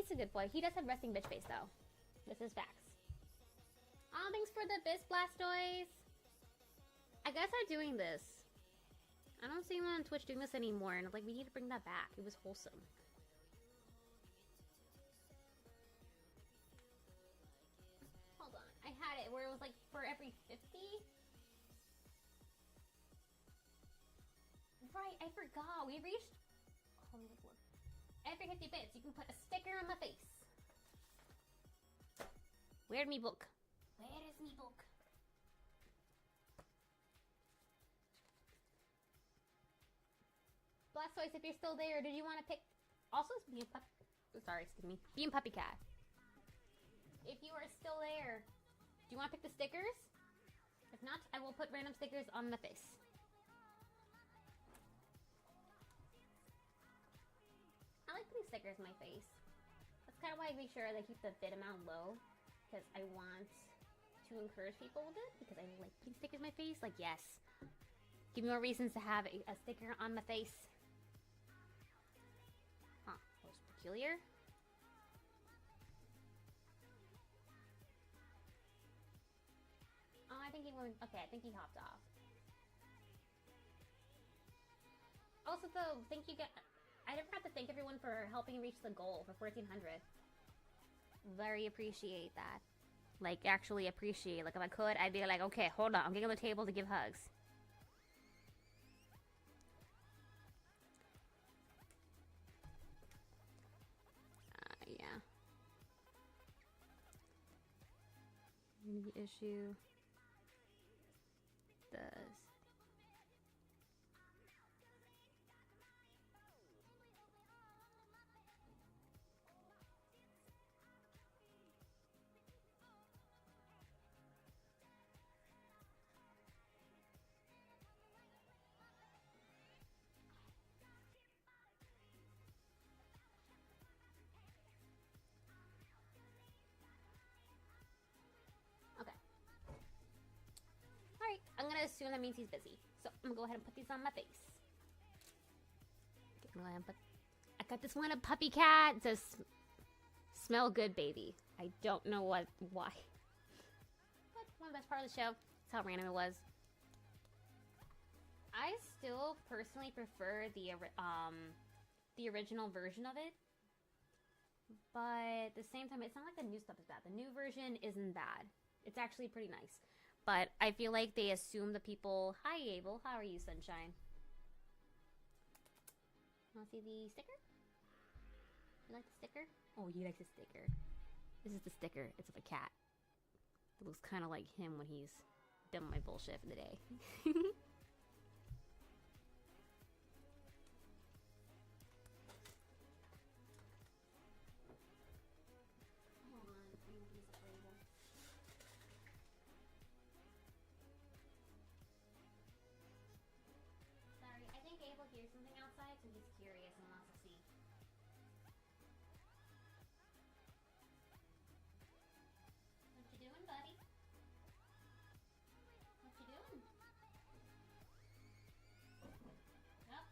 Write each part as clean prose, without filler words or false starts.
He's a good boy. He does have resting bitch face, though. This is facts. Oh, thanks for the Biz Blastoise. I guess I'm doing this. I don't see anyone on Twitch doing this anymore, and like, we need to bring that back. It was wholesome. Hold on. I had it where it was like for every 50. Right, I forgot. We reached... Oh, let me look. Every 50 bits, you can put a sticker on my face. Where's me book? Where is me book? Blastoise, if you're still there, did you want to pick... Also, it's Bean Puppy... Sorry, excuse me. Bean Puppy Cat. If you are still there, do you want to pick the stickers? If not, I will put random stickers on the face. I like putting stickers on my face. That's kind of why I make sure I keep the bit amount low. Because I want to encourage people with it. Because I like putting stickers on my face. Like, yes. Give me more reasons to have a sticker on my face. Huh. Most peculiar. Oh, I think he went... Okay, I think he hopped off. Also, though, thank you guys... I never have to thank everyone for helping reach the goal for 1,400. Very appreciate that. Like, actually appreciate. Like, if I could, I'd be like, okay, hold on. I'm getting on the table to give hugs. Yeah. The issue does... Okay. Alright, I'm gonna assume that means he's busy. So, I'm gonna go ahead and put these on my face. Okay, I'm gonna go ahead and put... I got this one, a puppy cat. It says, smell good, baby. I don't know why. But one of the best part of the show. That's how random it was. I still personally prefer the original version of it. But at the same time, it's not like the new stuff is bad. The new version isn't bad. It's actually pretty nice. But I feel like they assume the people... Hi, Abel. How are you, Sunshine? Want to see the sticker? You like the sticker? Oh, he likes the sticker. This is the sticker. It's of a cat. It looks kind of like him when he's done my bullshit for the day. Sorry, I think Abel hears something outside, so he's curious and wants to see. What you doing, buddy? What you doing? Nope.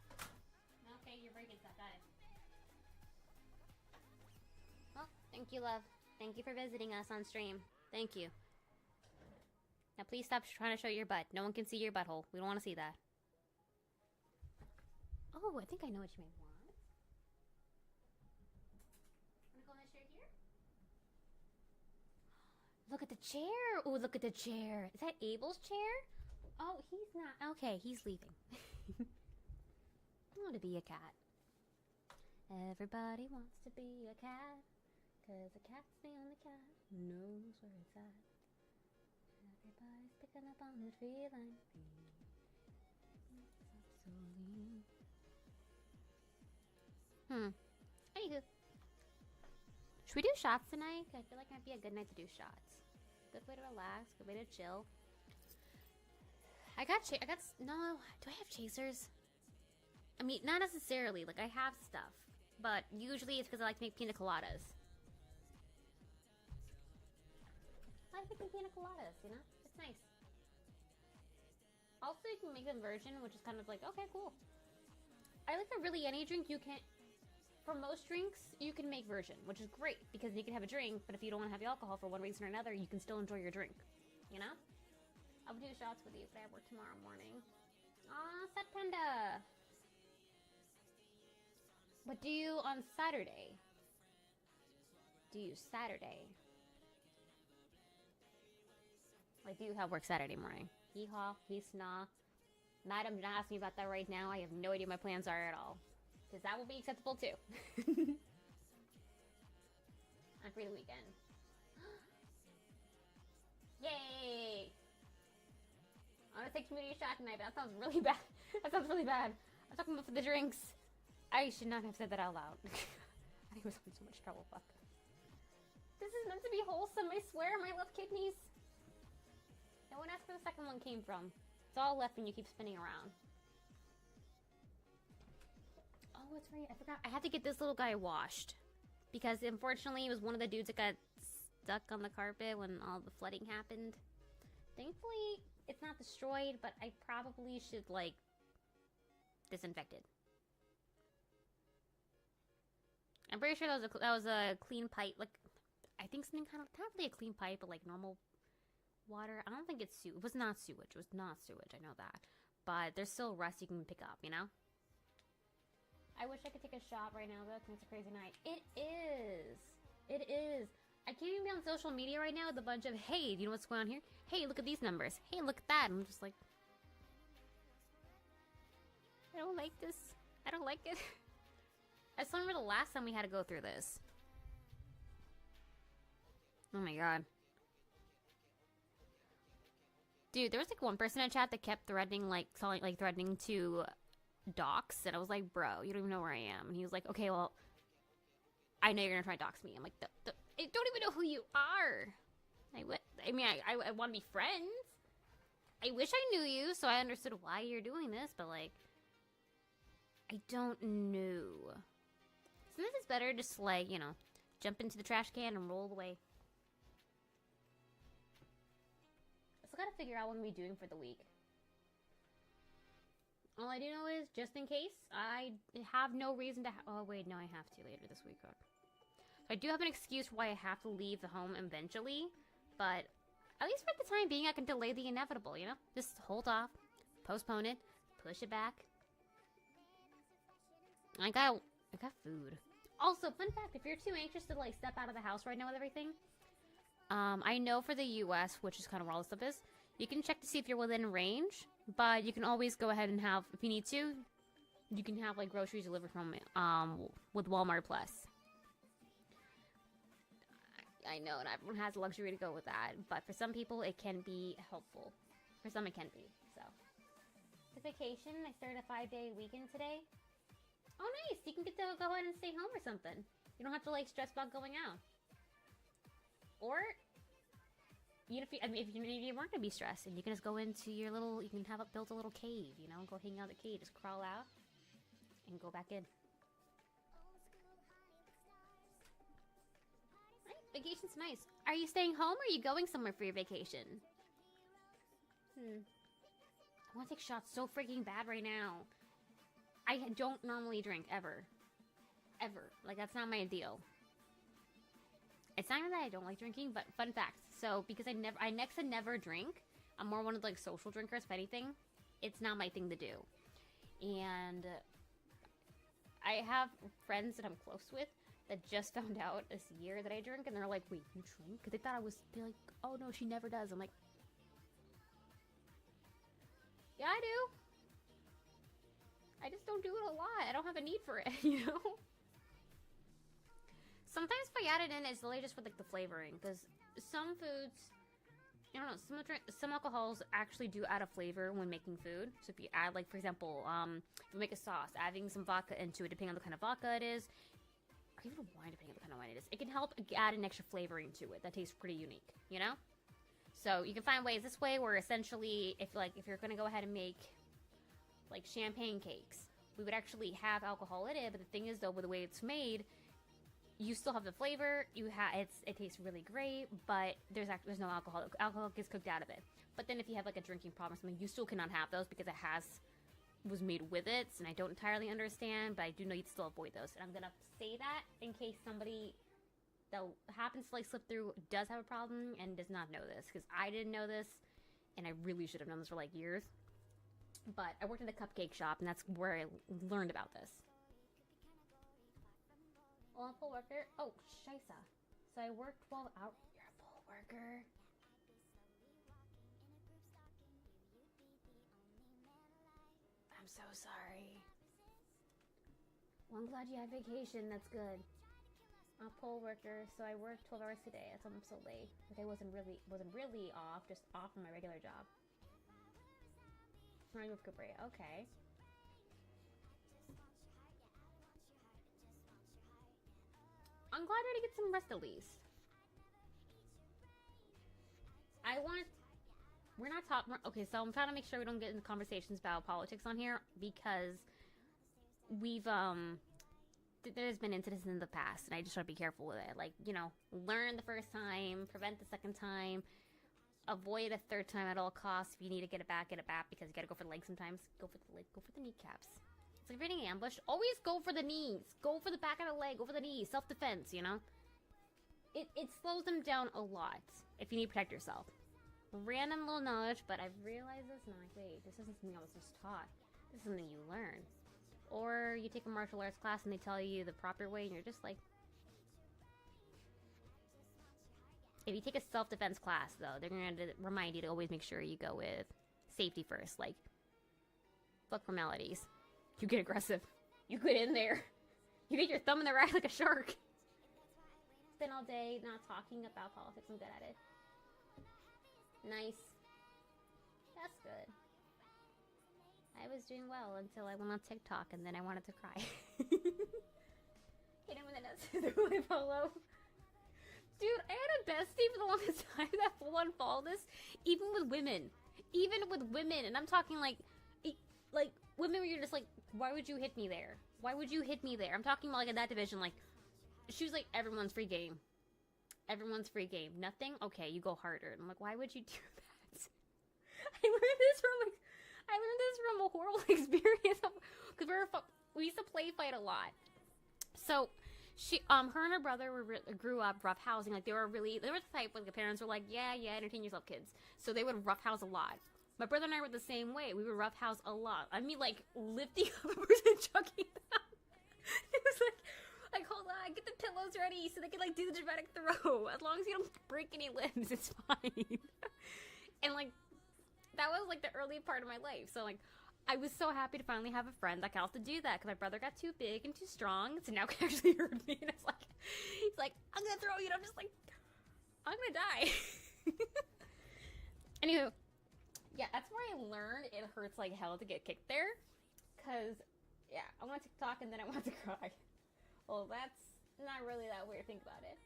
Okay, you're breaking stuff. Got it. Well, thank you, love. Thank you for visiting us on stream. Thank you. Now please stop trying to show your butt. No one can see your butthole. We don't want to see that. Oh, I think I know what you may want. Wanna go in the chair here? Look at the chair. Oh, look at the chair. Is that Abel's chair? Oh, he's not. Okay, he's leaving. I want to be a cat. Everybody wants to be a cat. Cause a cat's the only cat who knows where it's at. Everybody's picking up on the feeling. Anywho. Should we do shots tonight? I feel like it might be a good night to do shots. Good way to relax, good way to chill. No, do I have chasers? I mean, not necessarily. Like, I have stuff. But usually it's because I like to make pina coladas. I like making pina coladas, you know? It's nice. Also, you can make them virgin, which is kind of like, okay, cool. I like that really any drink you can... for most drinks, you can make version, which is great because you can have a drink, but if you don't want to have the alcohol for one reason or another, you can still enjoy your drink. You know? I'll do shots with you, but I have work tomorrow morning. Aw, Set Panda! What do you on Saturday? Do you Saturday? Like, do you have work Saturday morning? Hee-haw, hee-snaw. Madam, do not ask me about that right now. I have no idea what my plans are at all. Because that will be acceptable too. I'm free the weekend. Yay! I want to take community shot tonight, but that sounds really bad. That sounds really bad. I'm talking about for the drinks. I should not have said that out loud. I was in so much trouble. Fuck. This is meant to be wholesome. I swear, my left kidneys. No one asked where the second one came from. It's all left when you keep spinning around. Oh, that's right. I forgot. I had to get this little guy washed. Because unfortunately, he was one of the dudes that got stuck on the carpet when all the flooding happened. Thankfully, it's not destroyed, but I probably should, like, disinfect it. I'm pretty sure that was a clean pipe. Like, I think something kind of, not really a clean pipe, but like normal water. I don't think it's sewage. It was not sewage. It was not sewage. I know that. But there's still rust you can pick up, you know? I wish I could take a shot right now, though. It's a crazy night. It is. It is. I can't even be on social media right now with a bunch of, hey, do you know what's going on here? Hey, look at these numbers. Hey, look at that. And I'm just like, I don't like this. I don't like it. I still remember the last time we had to go through this. Oh my god. Dude, there was like one person in chat that kept threatening, like, threatening to dox, and I was like, bro, you don't even know where I am. And he was like, okay, well, I know you're gonna try to dox me. I'm like, I don't even know who you are. I want to be friends. I wish I knew you, so I understood why you're doing this, but like, I don't know. Sometimes it's better just like, you know, jump into the trash can and roll away. I still gotta figure out what I'm gonna be doing for the week. All I do know is, just in case, I have no reason to oh wait, no, I have to later this week. So I do have an excuse why I have to leave the home eventually, but at least for the time being, I can delay the inevitable, you know? Just hold off, postpone it, push it back. I got food. Also, fun fact, if you're too anxious to like step out of the house right now with everything, I know for the US, which is kind of where all this stuff is, you can check to see if you're within range, but you can always go ahead and have, if you need to, you can have like groceries delivered from with Walmart Plus. I know, and everyone has the luxury to go with that, but for some people it can be helpful. For some it can be, so. The vacation, I started a 5-day weekend today. Oh, nice! You can get to go ahead and stay home or something. You don't have to, like, stress about going out. Or, if you weren't gonna be stressed, and you can just go into your little, you can have it built a little cave, you know, go hang out in the cave, just crawl out, and go back in. Right, vacation's nice. Are you staying home, or are you going somewhere for your vacation? I want to take shots so freaking bad right now. I don't normally drink, ever. Ever. Like, that's not my deal. It's not even that I don't like drinking, but fun fact. So, because I next to never drink, I'm more one of the, like, social drinkers, if anything. It's not my thing to do. And I have friends that I'm close with that just found out this year that I drink, and they're like, wait, you drink? Because they thought they're like, oh no, she never does. I'm like, yeah, I do. I just don't do it a lot. I don't have a need for it, you know? Sometimes if I add it in, it's really just for like the flavoring, because some foods, I don't know, some alcohols actually do add a flavor when making food. So if you add, like, for example, if you make a sauce, adding some vodka into it, depending on the kind of vodka it is, or even wine, depending on the kind of wine it is, it can help add an extra flavoring to it that tastes pretty unique, you know? So you can find ways this way where essentially, if you're gonna go ahead and make like champagne cakes, we would actually have alcohol in it, but the thing is though, with the way it's made, you still have the flavor, it tastes really great, but there's no alcohol. Alcohol gets cooked out of it. But then if you have like a drinking problem or something, you still cannot have those because it has was made with it, and I don't entirely understand, but I do know you'd still avoid those. And I'm gonna say that in case somebody that happens to like slip through does have a problem and does not know this, because I didn't know this, and I really should have known this for like years. But I worked at a cupcake shop, and that's where I learned about this. Well, I'm a poll worker. Oh, scheisse. So I worked 12 hours. You're a poll worker. I'm so sorry. Well, I'm glad you had vacation. That's good. I'm a poll worker, so I worked 12 hours today. That's why I'm so late. But I wasn't really off, just off from my regular job. Trying with Capri. Okay. I'm glad you're gonna get some rest at least. We're not talking, okay, so I'm trying to make sure we don't get into conversations about politics on here, because we've, there's been incidents in the past, and I just want to be careful with it. Like, you know, learn the first time, prevent the second time, avoid a third time at all costs. If you need to get it back, because you gotta go for the leg sometimes. Go for the leg, go for the kneecaps. It's like getting ambushed. Always go for the knees. Go for the back of the leg, go for the knees. Self-defense, you know? It slows them down a lot if you need to protect yourself. Random little knowledge, but I've realized this, and I'm like, wait, this isn't something I was just taught. This is something you learn. Or you take a martial arts class and they tell you the proper way, and you're just like... If you take a self-defense class, though, they're going to remind you to always make sure you go with safety first. Like, fuck formalities. You get aggressive. You get in there. You get your thumb in the eye like a shark. Spend all day not talking about politics. I'm good at it. Nice. That's good. I was doing well until I went on TikTok, and then I wanted to cry. Hit him with a really follow. Dude, I had a bestie for the longest time that full-on followed this, even with women. Even with women, and I'm talking like women where you're just like, why would you hit me there? Why would you hit me there? I'm talking about like in that division, like, she was like, everyone's free game. Everyone's free game. Nothing? Okay, you go harder. And I'm like, why would you do that? I learned this from a horrible experience. Because we used to play fight a lot. So, her and her brother grew up rough housing. Like, they were the type where the parents were like, yeah, entertain yourself, kids. So they would rough house a lot. My brother and I were the same way. We would rough house a lot. I mean, like, lifting up a person and chucking them. It was like, hold on, get the pillows ready so they can, like, do the dramatic throw. As long as you don't break any limbs, it's fine. And, like, that was, like, the early part of my life. So, like, I was so happy to finally have a friend that could also do that, because my brother got too big and too strong, so now can actually hurt me. And it's like, he's like, I'm gonna throw you, and I'm just like, I'm gonna die. Anywho, yeah, that's where I learned it hurts like hell to get kicked there, because, yeah, I want to TikTok and then I want to cry. Well, that's not really that weird, think about it.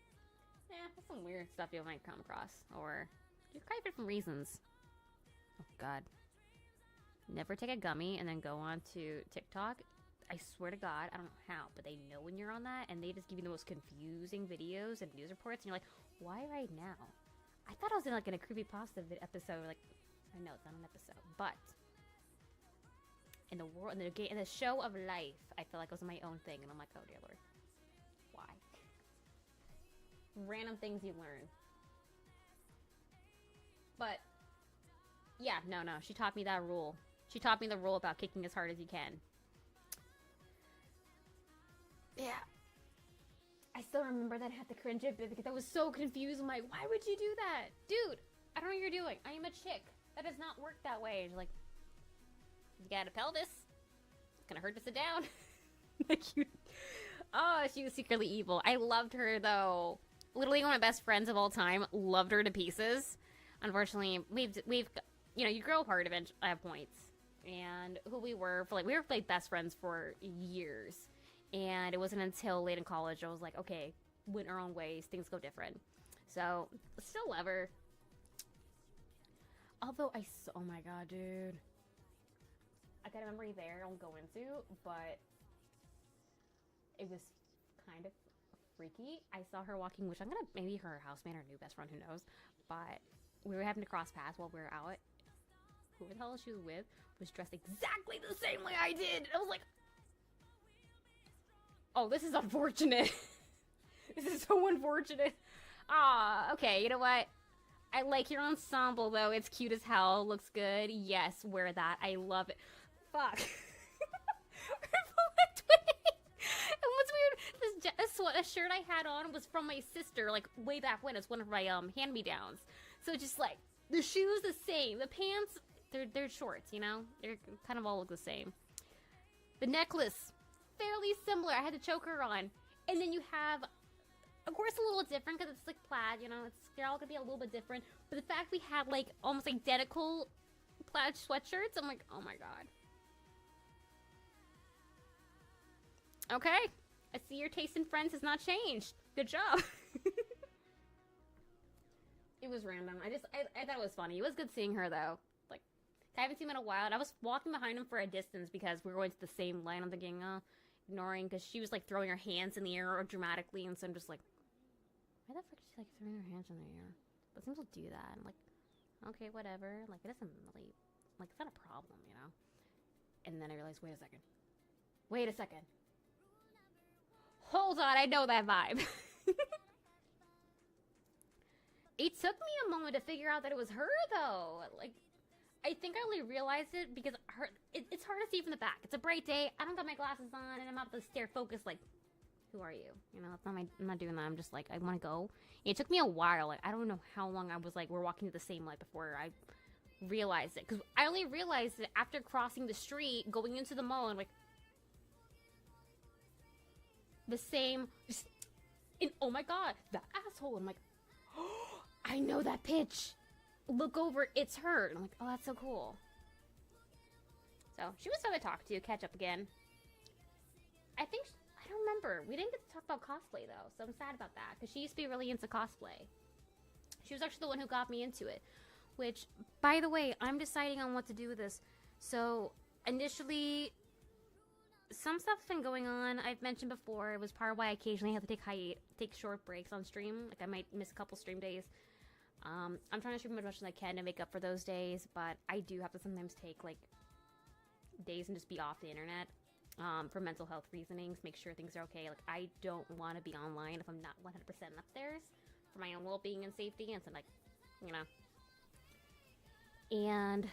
Yeah, that's some weird stuff you might come across, or you cry for different reasons. Oh, God. Never take a gummy and then go on to TikTok. I swear to God, I don't know how, but they know when you're on that, and they just give you the most confusing videos and news reports, and you're like, why right now? I thought I was in like in a creepypasta episode. Like, I know it's not an episode, but in the world, in the show of life, I feel like it was my own thing, and I'm like, oh dear Lord, why? Random things you learn. But yeah, no, she taught me that rule. She taught me the rule about kicking as hard as you can. Yeah. I still remember that I had to cringe a bit because I was so confused. I'm like, why would you do that? Dude, I don't know what you're doing. I am a chick. That does not work that way. And she's like, you got a pelvis? It's gonna hurt to sit down. Like, oh, she was secretly evil. I loved her, though. Literally one of my best friends of all time. Loved her to pieces. Unfortunately, we've you know, you grow apart eventually at points. And who we were like best friends for years. And it wasn't until late in college I was like, okay, went our own ways, things go different. So, still love her. Although oh my God, dude. I got a memory there I won't go into, but it was kind of freaky. I saw her walking, which I'm gonna, maybe her housemate or new best friend, who knows. But we were having to cross paths while we were out whoever the hell she was with was dressed exactly the same way I did. I was like, oh, this is unfortunate. This is so unfortunate. Ah, okay, you know what? I like your ensemble, though. It's cute as hell. Looks good. Yes, wear that. I love it. Fuck. And what's weird, a shirt I had on was from my sister, like, way back when. It's one of my, hand-me-downs. So just, like, the shoes the same. The pants, they're shorts, you know? They're kind of all look the same. The necklace, fairly similar. I had the choker on. And then you have, of course, a little different because it's, like, plaid, you know? They're all gonna be a little bit different. But the fact we had, like, almost identical plaid sweatshirts, I'm like, oh my god. Okay, I see your taste in friends has not changed. Good job. It was random. I thought it was funny. It was good seeing her, though. Like, I haven't seen him in a while. And I was walking behind him for a distance because we were going to the same line. I'm thinking, ignoring, because she was, like, throwing her hands in the air dramatically. And so I'm just like, why the frick is she, like, throwing her hands in the air? But some people do that. I'm like, okay, whatever. Like, it doesn't really, like, it's not a problem, you know? And then I realized, wait a second. Wait a second. Hold on, I know that vibe. It took me a moment to figure out that it was her, though. Like, I think I only realized it because it's hard to see from the back. It's a bright day, I don't got my glasses on, and I'm out to stare focused like, who are you? You know, I'm not doing that. I'm just like, I want to go. It took me a while. Like, I don't know how long I was like, we're walking to the same light before I realized it. Because I only realized it after crossing the street, going into the mall, and like, the same, and oh my god, the asshole. I'm like, oh, I know that pitch. Look over, it's her. And I'm like, oh, that's so cool. So she was fun to talk to, catch up again. I don't remember. We didn't get to talk about cosplay though, so I'm sad about that because she used to be really into cosplay. She was actually the one who got me into it. Which, by the way, I'm deciding on what to do with this. So initially, some stuff's been going on. I've mentioned before, it was part of why I occasionally have to take short breaks on stream. Like, I might miss a couple stream days. I'm trying to stream as much as I can to make up for those days, but I do have to sometimes take, like, days and just be off the internet, for mental health reasonings, make sure things are okay. Like, I don't want to be online if I'm not 100% upstairs for my own well-being and safety, and so, like, you know. And,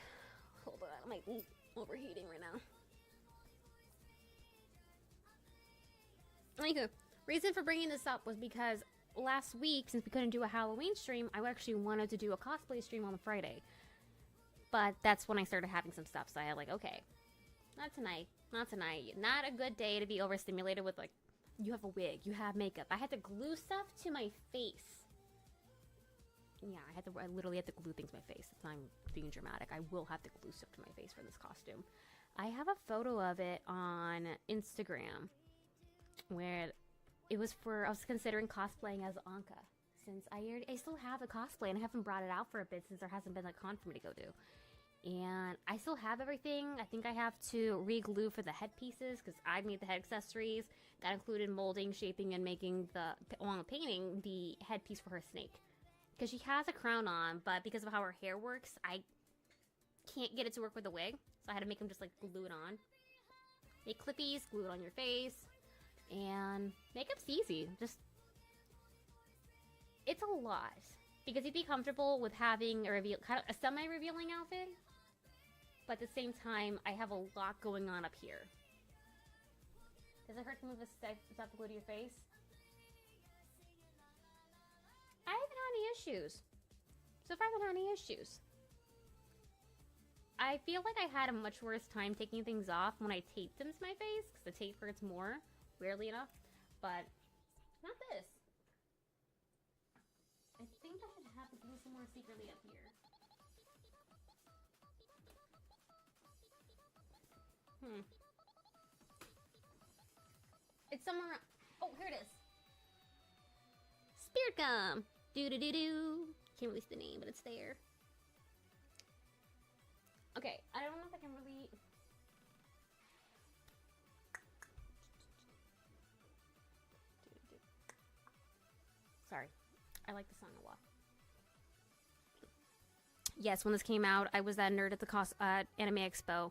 hold on, I'm, like, overheating right now. Anywho, reason for bringing this up was because last week, since we couldn't do a Halloween stream, I actually wanted to do a cosplay stream on the Friday. But that's when I started having some stuff, so I had like, okay, not tonight. Not a good day to be overstimulated with, like, you have a wig, you have makeup. I had to glue stuff to my face. Yeah, I literally had to glue things to my face. It's not being dramatic. I will have to glue stuff to my face for this costume. I have a photo of it on Instagram where it was I was considering cosplaying as Anka, since I still have a cosplay and I haven't brought it out for a bit since there hasn't been a con for me to go to. And I still have everything. I think I have to re-glue for the headpieces because I made the head accessories. That included molding, shaping, and making along with painting, the headpiece for her snake. Because she has a crown on, but because of how her hair works, I can't get it to work with the wig. So I had to make them just, like, glue it on. Make clippies, glue it on your face. And makeup's easy. Just, it's a lot. Because you'd be comfortable with having kind of a semi-revealing outfit. But at the same time, I have a lot going on up here. Does it hurt to move the stuff to glue to your face? I haven't had any issues. So far, I haven't had any issues. I feel like I had a much worse time taking things off when I taped them to my face, because the tape hurts more, weirdly enough. But not this. I think I should have to glue some more secretly up here. It's somewhere. Oh, here it is. Spirit gum. Do-do-do-do. Can't release the name, but it's there. Okay, I don't know if I can really... Sorry. I like the song a lot. Yes, when this came out, I was that nerd at the Anime Expo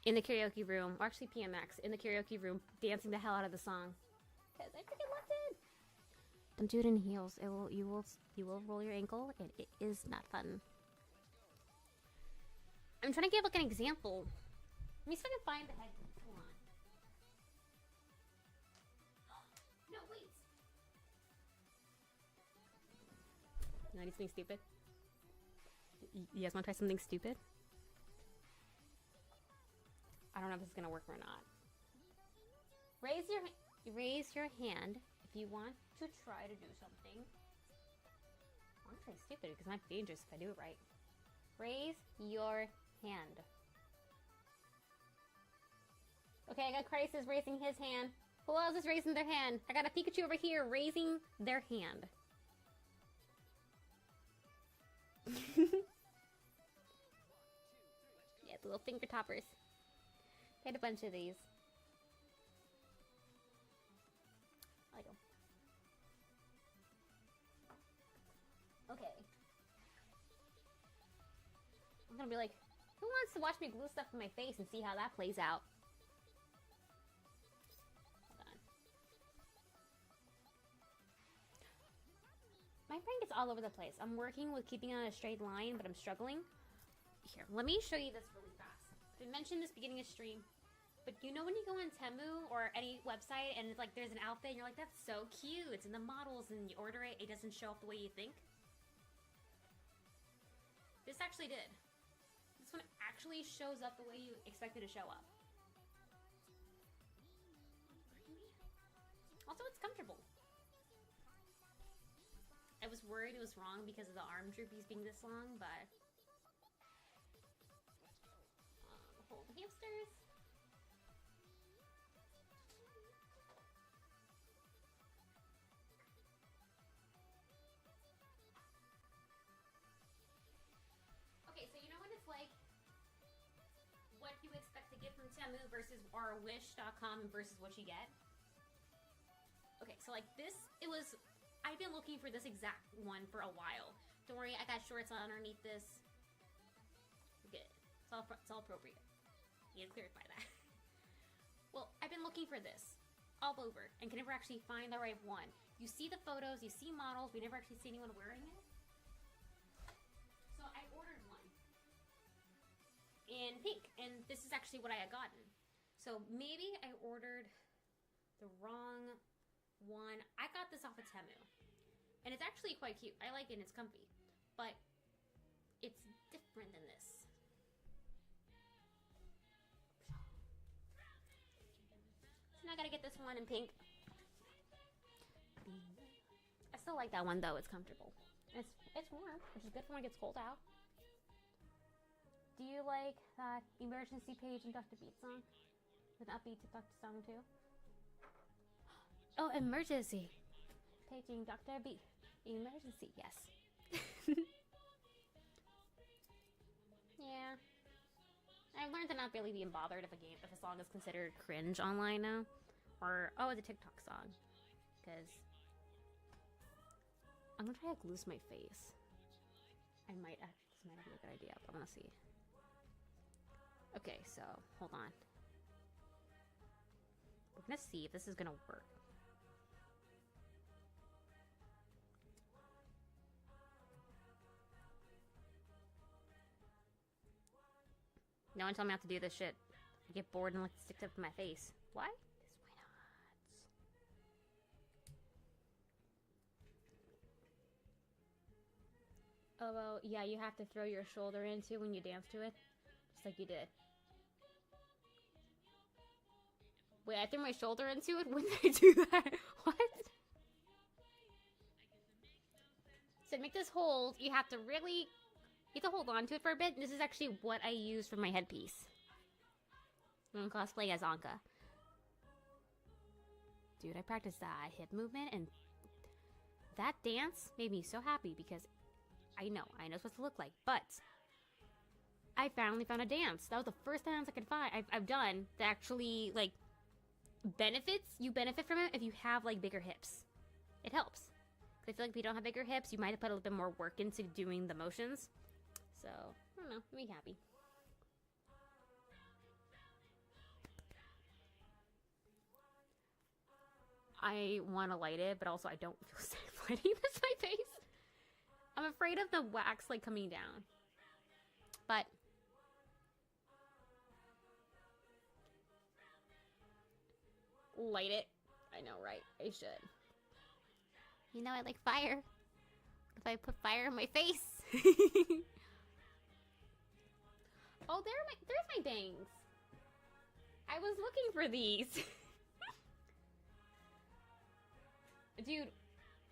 in the karaoke room, or actually PMX, in the karaoke room, dancing the hell out of the song. Because I freaking loved it! Don't do it in heels. You will roll your ankle, and it is not fun. I'm trying to give like an example. Let me see if I can find the head. Hold on. No, wait. You want to do something stupid? You guys want to try something stupid? I don't know if this is gonna work or not. Raise your hand if you want to try to do something. I want to try stupid because it's not dangerous if I do it right. Raise your hand. Okay, I got Crisis raising his hand. Who else is raising their hand? I got a Pikachu over here raising their hand. Yeah, the little finger toppers. I had a bunch of these. I like them. Okay. I'm gonna be like, who wants to watch me glue stuff in my face and see how that plays out? Hold on. My brain gets all over the place. I'm working with keeping on a straight line, but I'm struggling. Here, let me show you this really fast. I mentioned this beginning of stream, but you know when you go on Temu or any website and it's like there's an outfit and you're like, that's so cute, it's in the models, and you order it, it doesn't show up the way you think? This actually did. This one actually shows up the way you expect it to show up. Also, it's comfortable. I was worried it was wrong because of the arm droopies being this long, but... hold the hamsters. Okay, so you know when it's like what you expect to get from Temu versus or Wish.com versus what you get? Okay, so like this, I've been looking for this exact one for a while. Don't worry, I got shorts on underneath this. We're good. It's all appropriate. You need to clarify that. Well, I've been looking for this all over and can never actually find the right one. You see the photos, you see models, we never actually see anyone wearing it. So I ordered one in pink, and this is actually what I had gotten. So maybe I ordered the wrong one. I got this off of Temu, and it's actually quite cute. I like it and it's comfy, but it's different than this. So now I gotta get this one in pink. I still like that one though, it's comfortable. It's warm, which is good for when it gets cold out. Do you like that emergency page in Dr. Beat song? With an upbeat TikTok song too? Oh, emergency! Paging Dr. Beat. Emergency, yes. Yeah. I've learned to not really be bothered if a song is considered cringe online now. Or, oh, it's a TikTok song. Because I'm gonna try to glue my face. This might be a good idea, but I'm gonna see. Okay, so, hold on. We're gonna see if this is gonna work. No one told me how to do this shit. I get bored and like to stick to my face. Why? Why not? Oh, well, yeah, you have to throw your shoulder into when you dance to it. Just like you did. Wait, I threw my shoulder into it? When did I do that? What? So to make this hold, you have to hold on to it for a bit. This is actually what I use for my headpiece. I'm gonna cosplay as Anka. Dude, I practiced that hip movement, and that dance made me so happy because I know it's supposed to look like, but I finally found a dance. That was the first dance I could find I've done that actually like benefits. You benefit from it if you have like bigger hips. It helps. I feel like if you don't have bigger hips, you might have put a little bit more work into doing the motions. So, I don't know. Make me happy. I want to light it, but also I don't feel safe lighting this my face. I'm afraid of the wax like coming down. But light it. I know, right? I should. You know I like fire. What if I put fire in my face? Oh, there's my bangs. I was looking for these. Dude,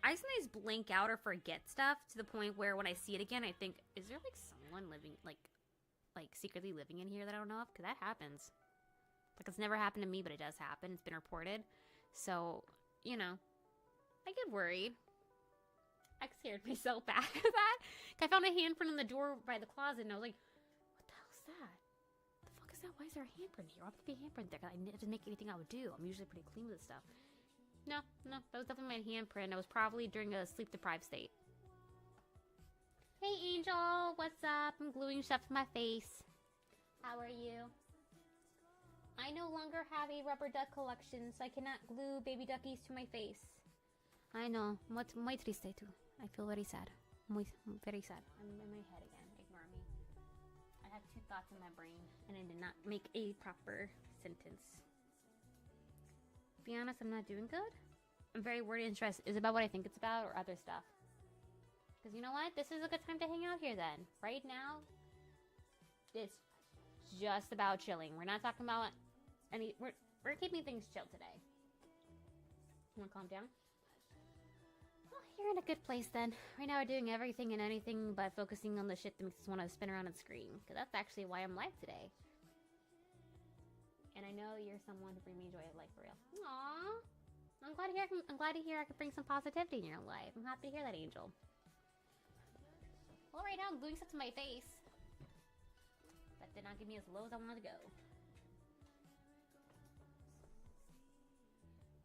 I sometimes blank out or forget stuff to the point where when I see it again, I think, is there like someone living, like secretly living in here that I don't know of? Because that happens. Like, it's never happened to me, but it does happen. It's been reported. So, you know, I get worried. I scared myself back at that. I found a handprint in the door by the closet, and I was like, what the hell's that? The fuck is that? Why is there a handprint here? Why would there be a handprint there? Because I didn't make anything I would do. I'm usually pretty clean with this stuff. No, that was definitely my handprint. It was probably during a sleep-deprived state. Hey, Angel, what's up? I'm gluing stuff to my face. How are you? I no longer have a rubber duck collection, so I cannot glue baby duckies to my face. I know. Muy triste too. I feel very sad. Very sad. I'm in my head again. Ignore me. I have two thoughts in my brain, and I did not make a proper sentence. To be honest, I'm not doing good. I'm very worried and stressed. Is it about what I think it's about or other stuff? Because you know what? This is a good time to hang out here then. Right now, it's just about chilling. We're not talking about any... We're keeping things chill today. You want to calm down? Well, you're in a good place then. Right now we're doing everything and anything but focusing on the shit that makes us want to spin around and scream. Because that's actually why I'm live today. And I know you're someone who brings me joy of life for real. Aww. I'm glad to hear I can bring some positivity in your life. I'm happy to hear that, Angel. Well, right now I'm gluing stuff to my face. That did not get me as low as I wanted to go.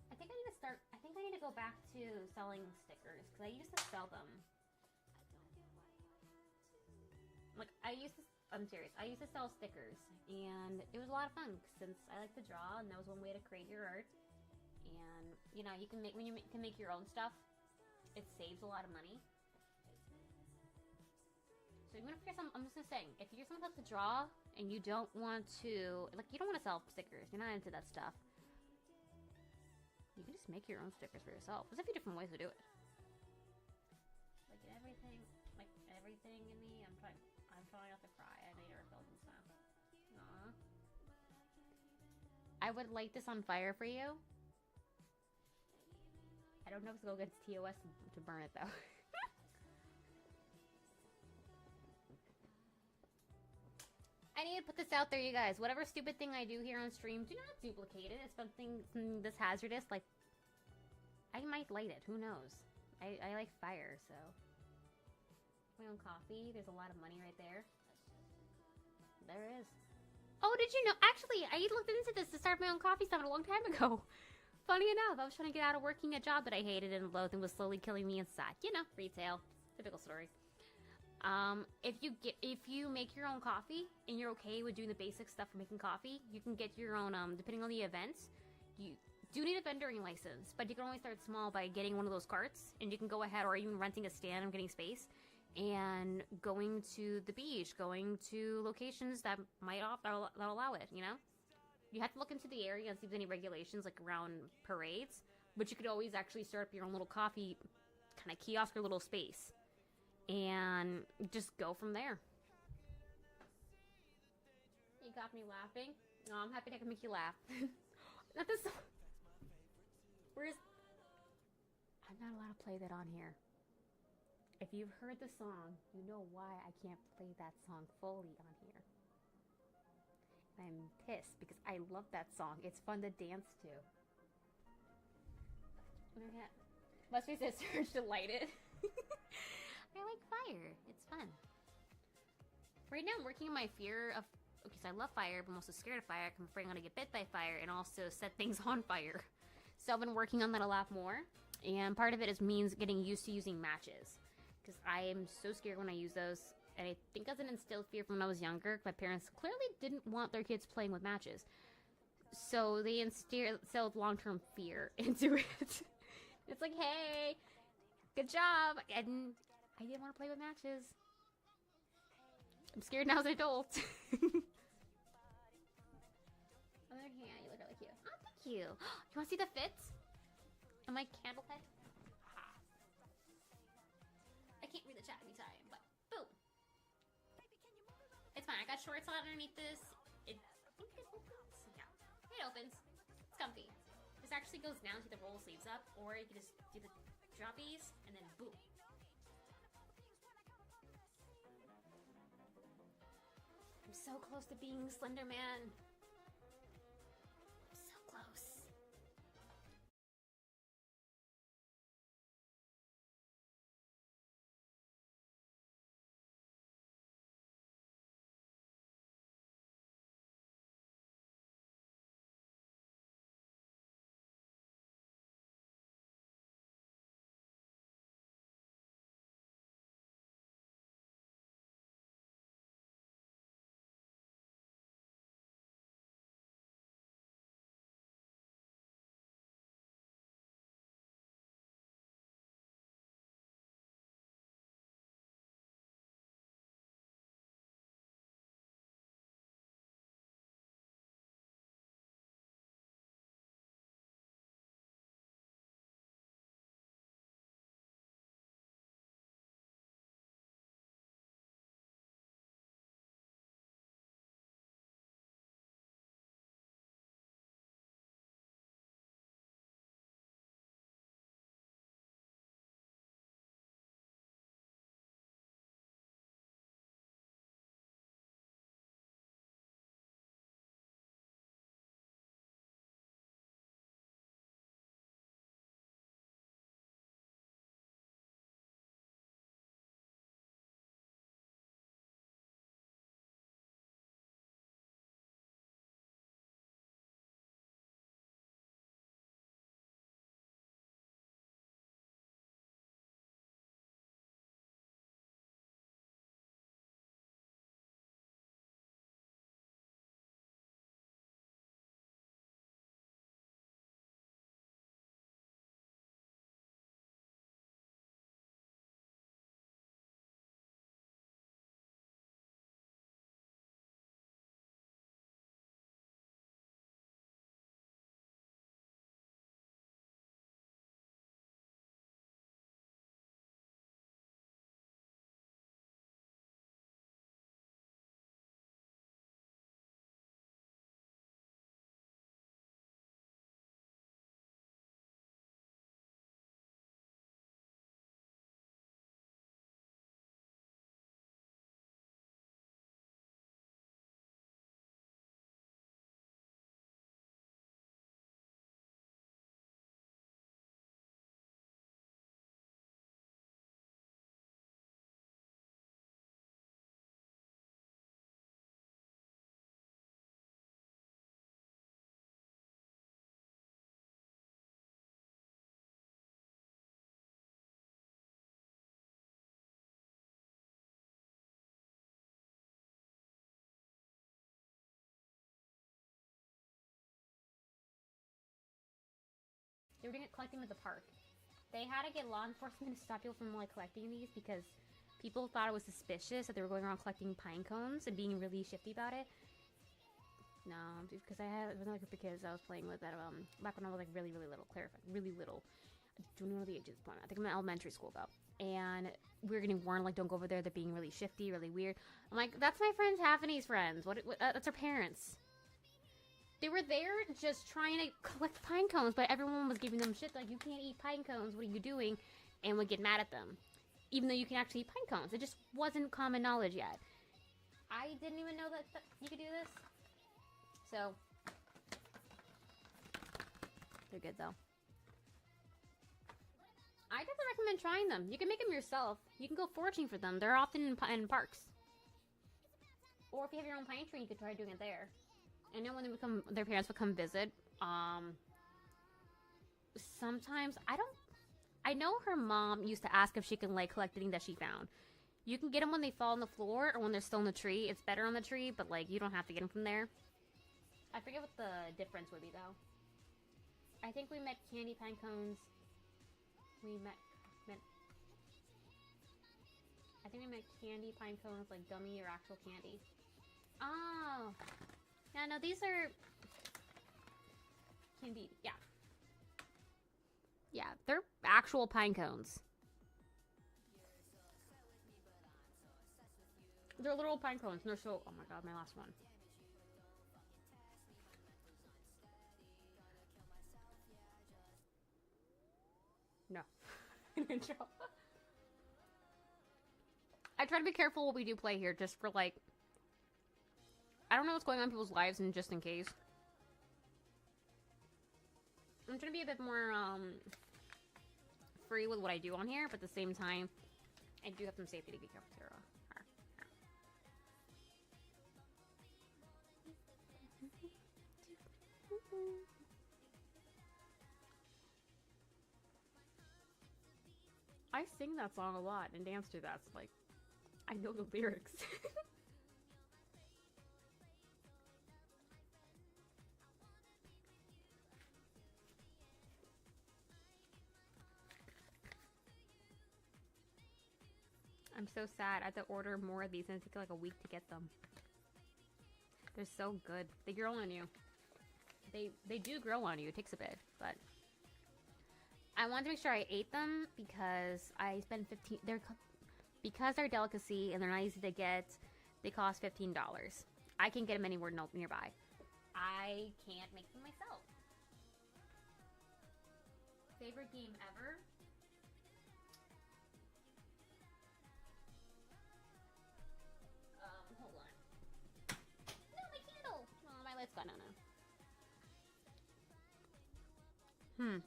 I think I need to go back to selling stickers. Because I used to sell them. Like, I'm serious. I used to sell stickers, and it was a lot of fun since I like to draw, and that was one way to create your art. And you know, when you can make your own stuff, it saves a lot of money. So even if you're I'm just saying, if you're someone who likes to draw and you don't want to, like, you don't want to sell stickers, you're not into that stuff. You can just make your own stickers for yourself. There's a few different ways to do it. Like everything in me, I'm trying not to cry. I know you're filming stuff. Aww. I would light this on fire for you. I don't know if it's going against TOS to burn it though. I need to put this out there, you guys. Whatever stupid thing I do here on stream, do not duplicate it. It's something this hazardous. Like, I might light it. Who knows? I like fire, so. My own coffee. There's a lot of money right there. There is. Oh, did you know? Actually, I looked into this to start my own coffee shop a long time ago. Funny enough, I was trying to get out of working a job that I hated and loathed and was slowly killing me inside. You know, retail. Typical story. If you make your own coffee and you're okay with doing the basic stuff for making coffee, you can get your own, depending on the events, you do need a vendoring license, but you can only start small by getting one of those carts, and you can go ahead, or even renting a stand and getting space, and going to the beach, going to locations that that'll allow it, you know? You have to look into the area and see if there's any regulations, like around parades, but you could always actually start up your own little coffee kind of kiosk or little space. And just go from there. You got me laughing. No, I'm happy I can make you laugh. Not this. I'm not allowed to play that on here. If you've heard the song, you know why I can't play that song fully on here. I'm pissed because I love that song. It's fun to dance to. Must be this urge to light it. I like fire. It's fun. Right now I'm working on my fear of... Okay, so I love fire, but I'm also scared of fire. I'm afraid I'm going to get bit by fire and also set things on fire. So I've been working on that a lot more. And part of it means getting used to using matches. Because I am so scared when I use those. And I think as an instilled fear from when I was younger, my parents clearly didn't want their kids playing with matches. So they instilled long-term fear into it. It's like, hey, good job. I didn't want to play with matches. I'm scared now as an adult. Other hand, you look really cute. Oh, thank you. You want to see the fits on my candle head? I can't read the chat anytime, but boom. It's fine. I got shorts on underneath this. I think it opens. Yeah, it opens. It's comfy. This actually goes down to the roll sleeves up, or you can just do the droppies and then boom. I'm so close to being Slender Man. So close. They were doing it collecting at the park. They had to get law enforcement to stop people from like collecting these because people thought it was suspicious that they were going around collecting pine cones and being really shifty about it. No, because I had another group of kids I was playing with that back when I was like really little. Clarify, really little. I don't know the age of this point. I think I'm in elementary school though, and we were getting warned like don't go over there. They're being really shifty, really weird. I'm like, that's my friend Haffany's friends. What that's her parents. They were there just trying to collect pine cones, but everyone was giving them shit like, you can't eat pine cones, what are you doing? And would get mad at them. Even though you can actually eat pine cones. It just wasn't common knowledge yet. I didn't even know that you could do this. So, they're good though. I definitely recommend trying them. You can make them yourself. You can go foraging for them. They're often in parks. Or if you have your own pine tree, you could try doing it there. I know when their parents would come visit, sometimes, I know her mom used to ask if she can, like, collect anything that she found. You can get them when they fall on the floor or when they're still in the tree. It's better on the tree, but like you don't have to get them from there. I forget what the difference would be though. I think we met candy pine cones. I think we met candy pine cones like gummy or actual candy. Oh. Yeah, no, these are... Can be, yeah. Yeah, they're actual pine cones. They're little pine cones, and they're so... Oh my god, my last one. No. Intro. I try to be careful what we do play here, just for like... I don't know what's going on in people's lives, and just in case. I'm trying to be a bit more, free with what I do on here, but at the same time, I do have some safety to be careful too. I sing that song a lot and dance to that, so like, I know the lyrics. I'm so sad. I had to order more of these and it took like a week to get them. They're so good. They grow on you. They do grow on you. It takes a bit, but I wanted to make sure I ate them because I spent because they're a delicacy and they're not easy to get. They cost $15. I can get them anywhere nearby. I can't make them myself. Favorite game ever? Hold on. No, my candle! Oh, my light's gone. No.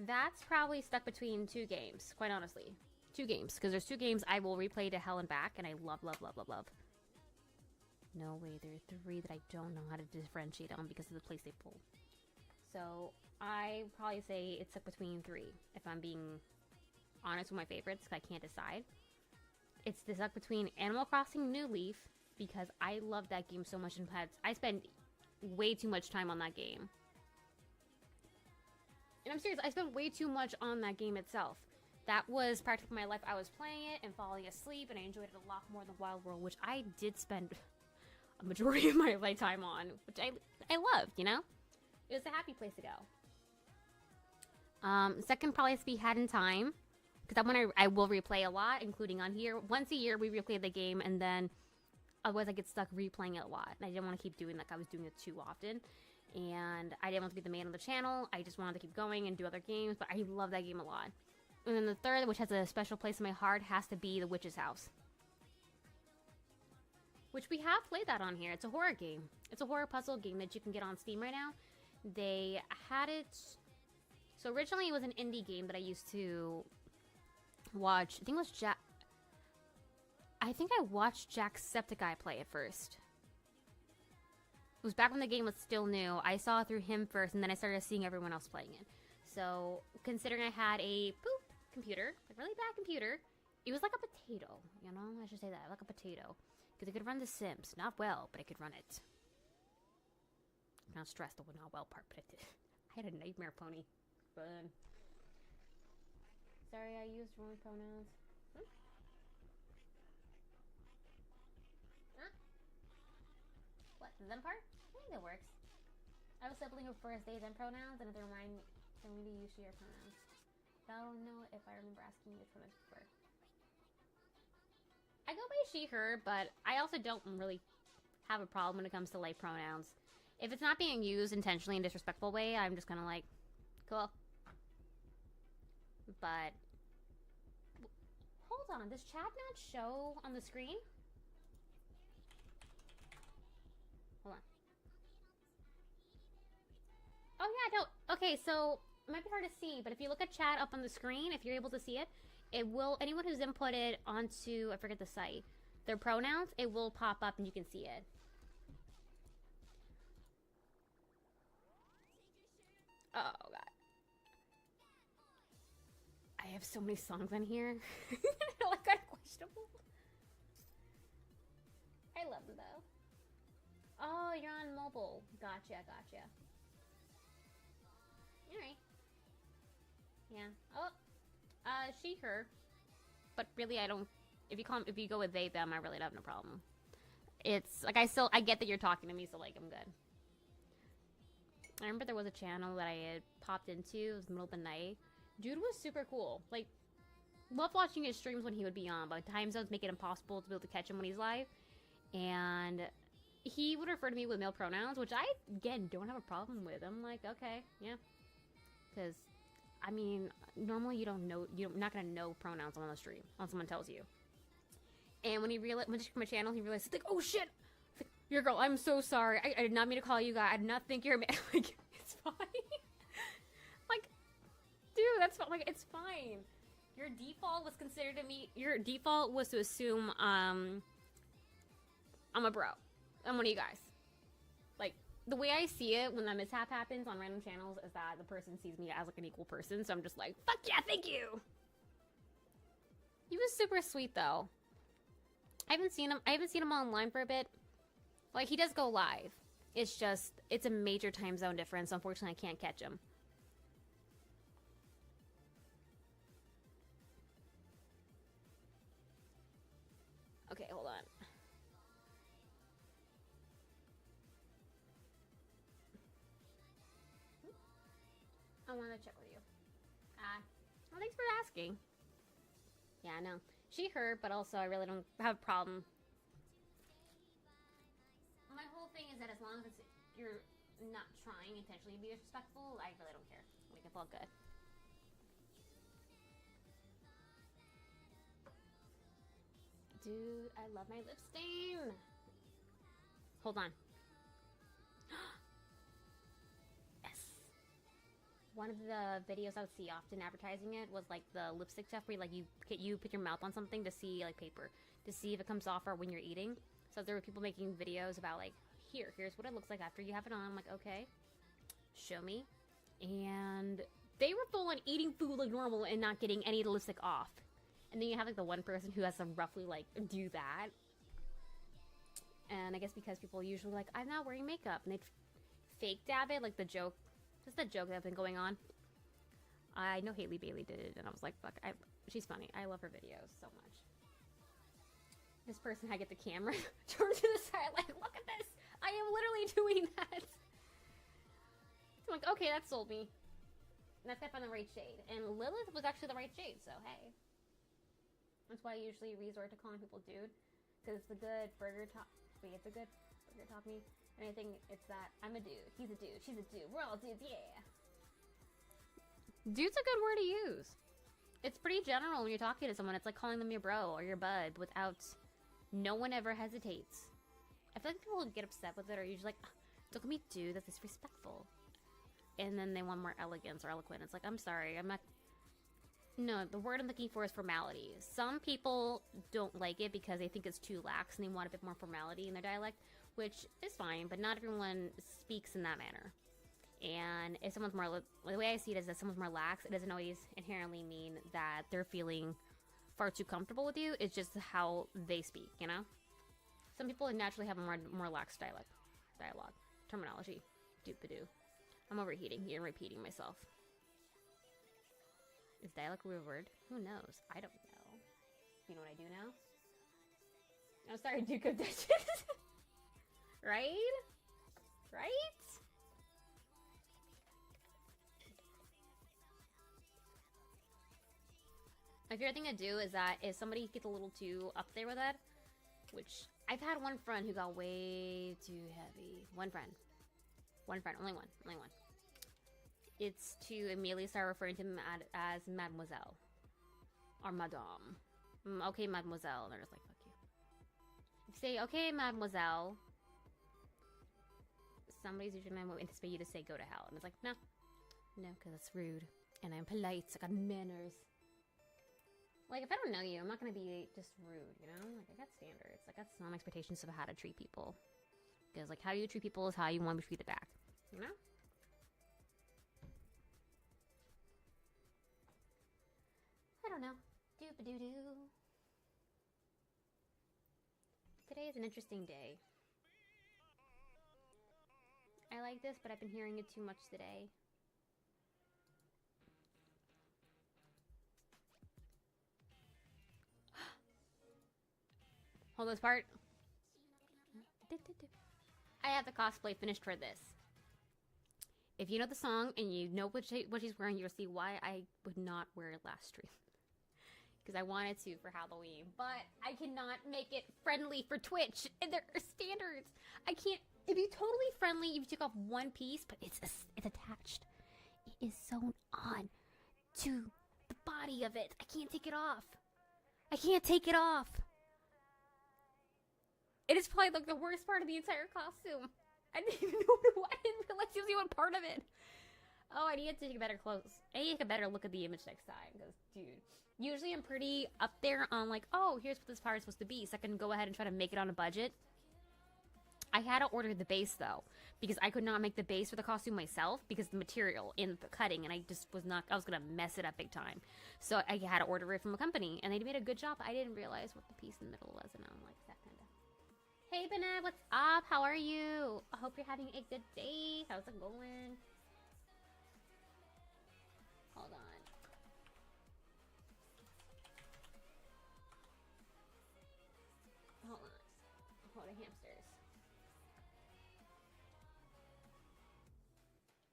That's probably stuck between two games, quite honestly. Two games, because there's two games I will replay to hell and back, and I love, love, love, love, love. No way, there are three that I don't know how to differentiate on because of the place they pull. So, I probably say it's stuck between three, if I'm being honest with my favorites, because I can't decide. It's stuck between Animal Crossing New Leaf, because I love that game so much, and I spend way too much time on that game. And I'm serious, I spent way too much on that game itself. That was practically my life. I was playing it and falling asleep, and I enjoyed it a lot more than Wild World, which I did spend a majority of my lifetime on, which I loved, you know? It was a happy place to go. Second probably has to be Hat in Time, because that one I will replay a lot, including on here. Once a year, we replay the game, and then otherwise I get stuck replaying it a lot. And I didn't want to keep doing like I was doing it too often. And I didn't want to be the man of the channel. I just wanted to keep going and do other games, but I love that game a lot. And then the third, which has a special place in my heart, has to be The Witch's House. Which we have played that on here. It's a horror game. It's a horror puzzle game that you can get on Steam right now. They had it... So originally it was an indie game that I used to watch. I think it was I think I watched Jacksepticeye play it first. It was back when the game was still new. I saw it through him first, and then I started seeing everyone else playing it. So, considering I had a computer, a really bad computer, it was like a potato, you know? I should say that, like a potato. Because it could run The Sims. Not well, but it could run it. I'm not stressed over the not well part, but it did. I had a nightmare pony. Fun. Sorry, I used wrong pronouns. What, the them part? I think that works. I have a sibling who prefers they, them pronouns, and if they remind me to use she, her pronouns. I don't know if I remember asking you which one I prefer. I go by she, her, but I also don't really have a problem when it comes to like pronouns. If it's not being used intentionally in a disrespectful way, I'm just kind of like, cool. But, hold on, does chat not show on the screen? Hold on. Oh yeah, no. Okay, so it might be hard to see, but if you look at chat up on the screen, if you're able to see it, it will, anyone who's inputted onto, I forget the site, their pronouns, it will pop up and you can see it. Oh god. I have so many songs on here. They're like unquestionable. I love them though. Oh, you're on mobile. Gotcha. Alright. Yeah. Oh. She, her. But really, I don't. If you go with they, them, I really don't have no problem. It's like I get that you're talking to me, so like I'm good. I remember there was a channel that I had popped into. It was the middle of the night. Dude was super cool. Like, loved watching his streams when he would be on, but time zones make it impossible to be able to catch him when he's live. And he would refer to me with male pronouns, which I, again, don't have a problem with. I'm like, okay, yeah. Because, I mean, normally you're not going to know pronouns on the stream, unless someone tells you. And when he realized, when he came to my channel, he realized, like, oh shit! Like, your girl, I'm so sorry. I did not mean to call you guys. I did not think you're a man. Like, it's fine. Like, dude, that's fine. Like, it's fine. Your default was considered to me. Your default was to assume, I'm a bro. I'm one of you guys. Like, the way I see it when that mishap happens on random channels is that the person sees me as like an equal person. So I'm just like, fuck yeah, thank you. He was super sweet though. I haven't seen him online for a bit. Like, he does go live. It's just, it's a major time zone difference. So unfortunately, I can't catch him. Okay, hold on. I want to check with you. Well, thanks for asking. Yeah, I know. She, her, but also I really don't have a problem. My whole thing is that as long as you're not trying intentionally to be disrespectful, I really don't care. Like, it's all good. Dude, I love my lip stain. Hold on. One of the videos I would see often advertising it was like the lipstick stuff where you put your mouth on something to see, like, paper, to see if it comes off or when you're eating. So there were people making videos about like, here's what it looks like after you have it on. I'm like, okay, show me. And they were full on eating food like normal and not getting any of the lipstick off. And then you have like the one person who has to roughly like do that. And I guess because people usually like, I'm not wearing makeup, and they fake dab it, like the joke. This is the joke that's been going on. I know Haley Bailey did it, and I was like, fuck, she's funny. I love her videos so much. This person had to get the camera turned to the side, like, look at this. I am literally doing that. So I'm like, okay, that sold me. And that's got on the right shade. And Lilith was actually the right shade, so hey. That's why I usually resort to calling people dude. Because it's a good burger top. Wait, it's a good burger top me. And I think it's that I'm a dude, he's a dude, she's a dude, we're all dudes, yeah. Dude's a good word to use. It's pretty general when you're talking to someone. It's like calling them your bro or your bud without, no one ever hesitates. I feel like people who get upset with it are usually like, oh, don't call me dude, that's disrespectful. And then they want more elegance or eloquent. It's like, I'm sorry, I'm not. No, the word I'm looking for is formality. Some people don't like it because they think it's too lax and they want a bit more formality in their dialect, which is fine, but not everyone speaks in that manner. And if someone's more, the way I see it is that someone's more lax, it doesn't always inherently mean that they're feeling far too comfortable with you. It's just how they speak, you know? Some people naturally have a more lax dialogue, terminology. Doop-a-doo. I'm overheating here and repeating myself. Is dialect a real word? Who knows? I don't know. You know what I do now? I'm sorry, Duke of Duchess. Right? Right? My favorite thing to do is that if somebody gets a little too up there with that, which I've had one friend who got way too heavy. One friend, only one. It's to immediately start referring to him as Mademoiselle. Or Madame. Okay, Mademoiselle. And they're just like, fuck you. If you say, okay, Mademoiselle, somebody's usually going to anticipate you to say go to hell. And it's like, no. No, because it's rude. And I'm polite. I got manners. Like, if I don't know you, I'm not going to be just rude, you know? Like, I got standards. I got some expectations of how to treat people. Because, like, how you treat people is how you want to be treated back. You know? don't know. Doop-a-doo-doo. Today is an interesting day. I like this, but I've been hearing it too much today. Hold this part. I have the cosplay finished for this. If you know the song and you know what she's wearing, you'll see why I would not wear it last stream. Because I wanted to for Halloween, but I cannot make it friendly for Twitch, and there are standards. I can't. It'd be totally friendly if you took off one piece, but it's attached. It is sewn on to the body of it. I can't take it off. I can't take it off. It is probably like the worst part of the entire costume. I didn't even know I didn't realize it was even part of it. Oh, I need to take better clothes. I need to take a better look at the image next time. Because, dude, usually I'm pretty up there on like, oh, here's what this part is supposed to be. So I can go ahead and try to make it on a budget. I had to order the base, though. Because I could not make the base for the costume myself. Because the material in the cutting. And I just was not, I was going to mess it up big time. So I had to order it from a company. And they made a good job. I didn't realize what the piece in the middle was. And I'm like, that kind of. Hey, Benev, what's up? How are you? I hope you're having a good day. How's it going? Hold on. Hold on. Hold the hamsters.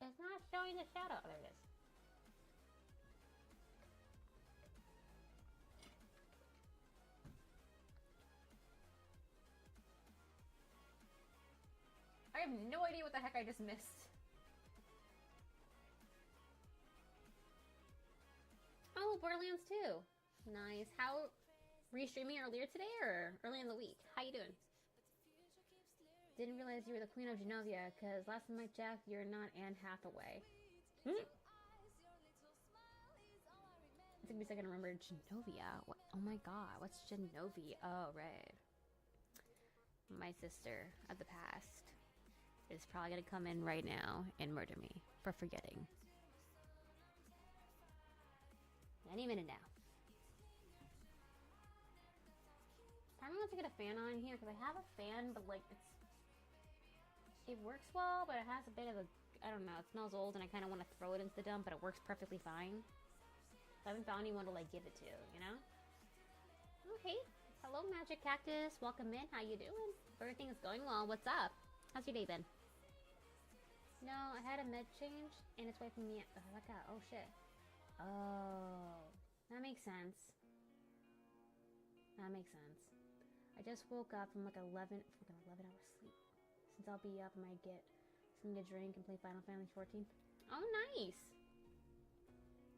It's not showing the shadow. Oh, there it is. I have no idea what the heck I just missed. Oh, Borderlands 2. Nice. How were you streaming earlier today or early in the week? How you doing? Didn't realize you were the Queen of Genovia, because last time I checked, you're not Anne Hathaway. It took me a second to remember Genovia. What? Oh my god, what's Genovia? Oh, right. My sister of the past is probably gonna come in right now and murder me for forgetting. Any minute now. I don't want to get a fan on here because I have a fan, but like it works well, but it has a bit of a, I don't know, it smells old and I kind of want to throw it into the dump, but it works perfectly fine. So I haven't found anyone to like give it to, you know? Okay. Hello, Magic Cactus. Welcome in. How you doing? Everything is going well. What's up? How's your day been? No, I had a med change, and it's wiping me out. Oh, like that. Oh, shit. Oh, that makes sense. That makes sense. I just woke up from like 11 hours sleep. Since I'll be up, I might get something to drink and play Final Fantasy 14. Oh, nice.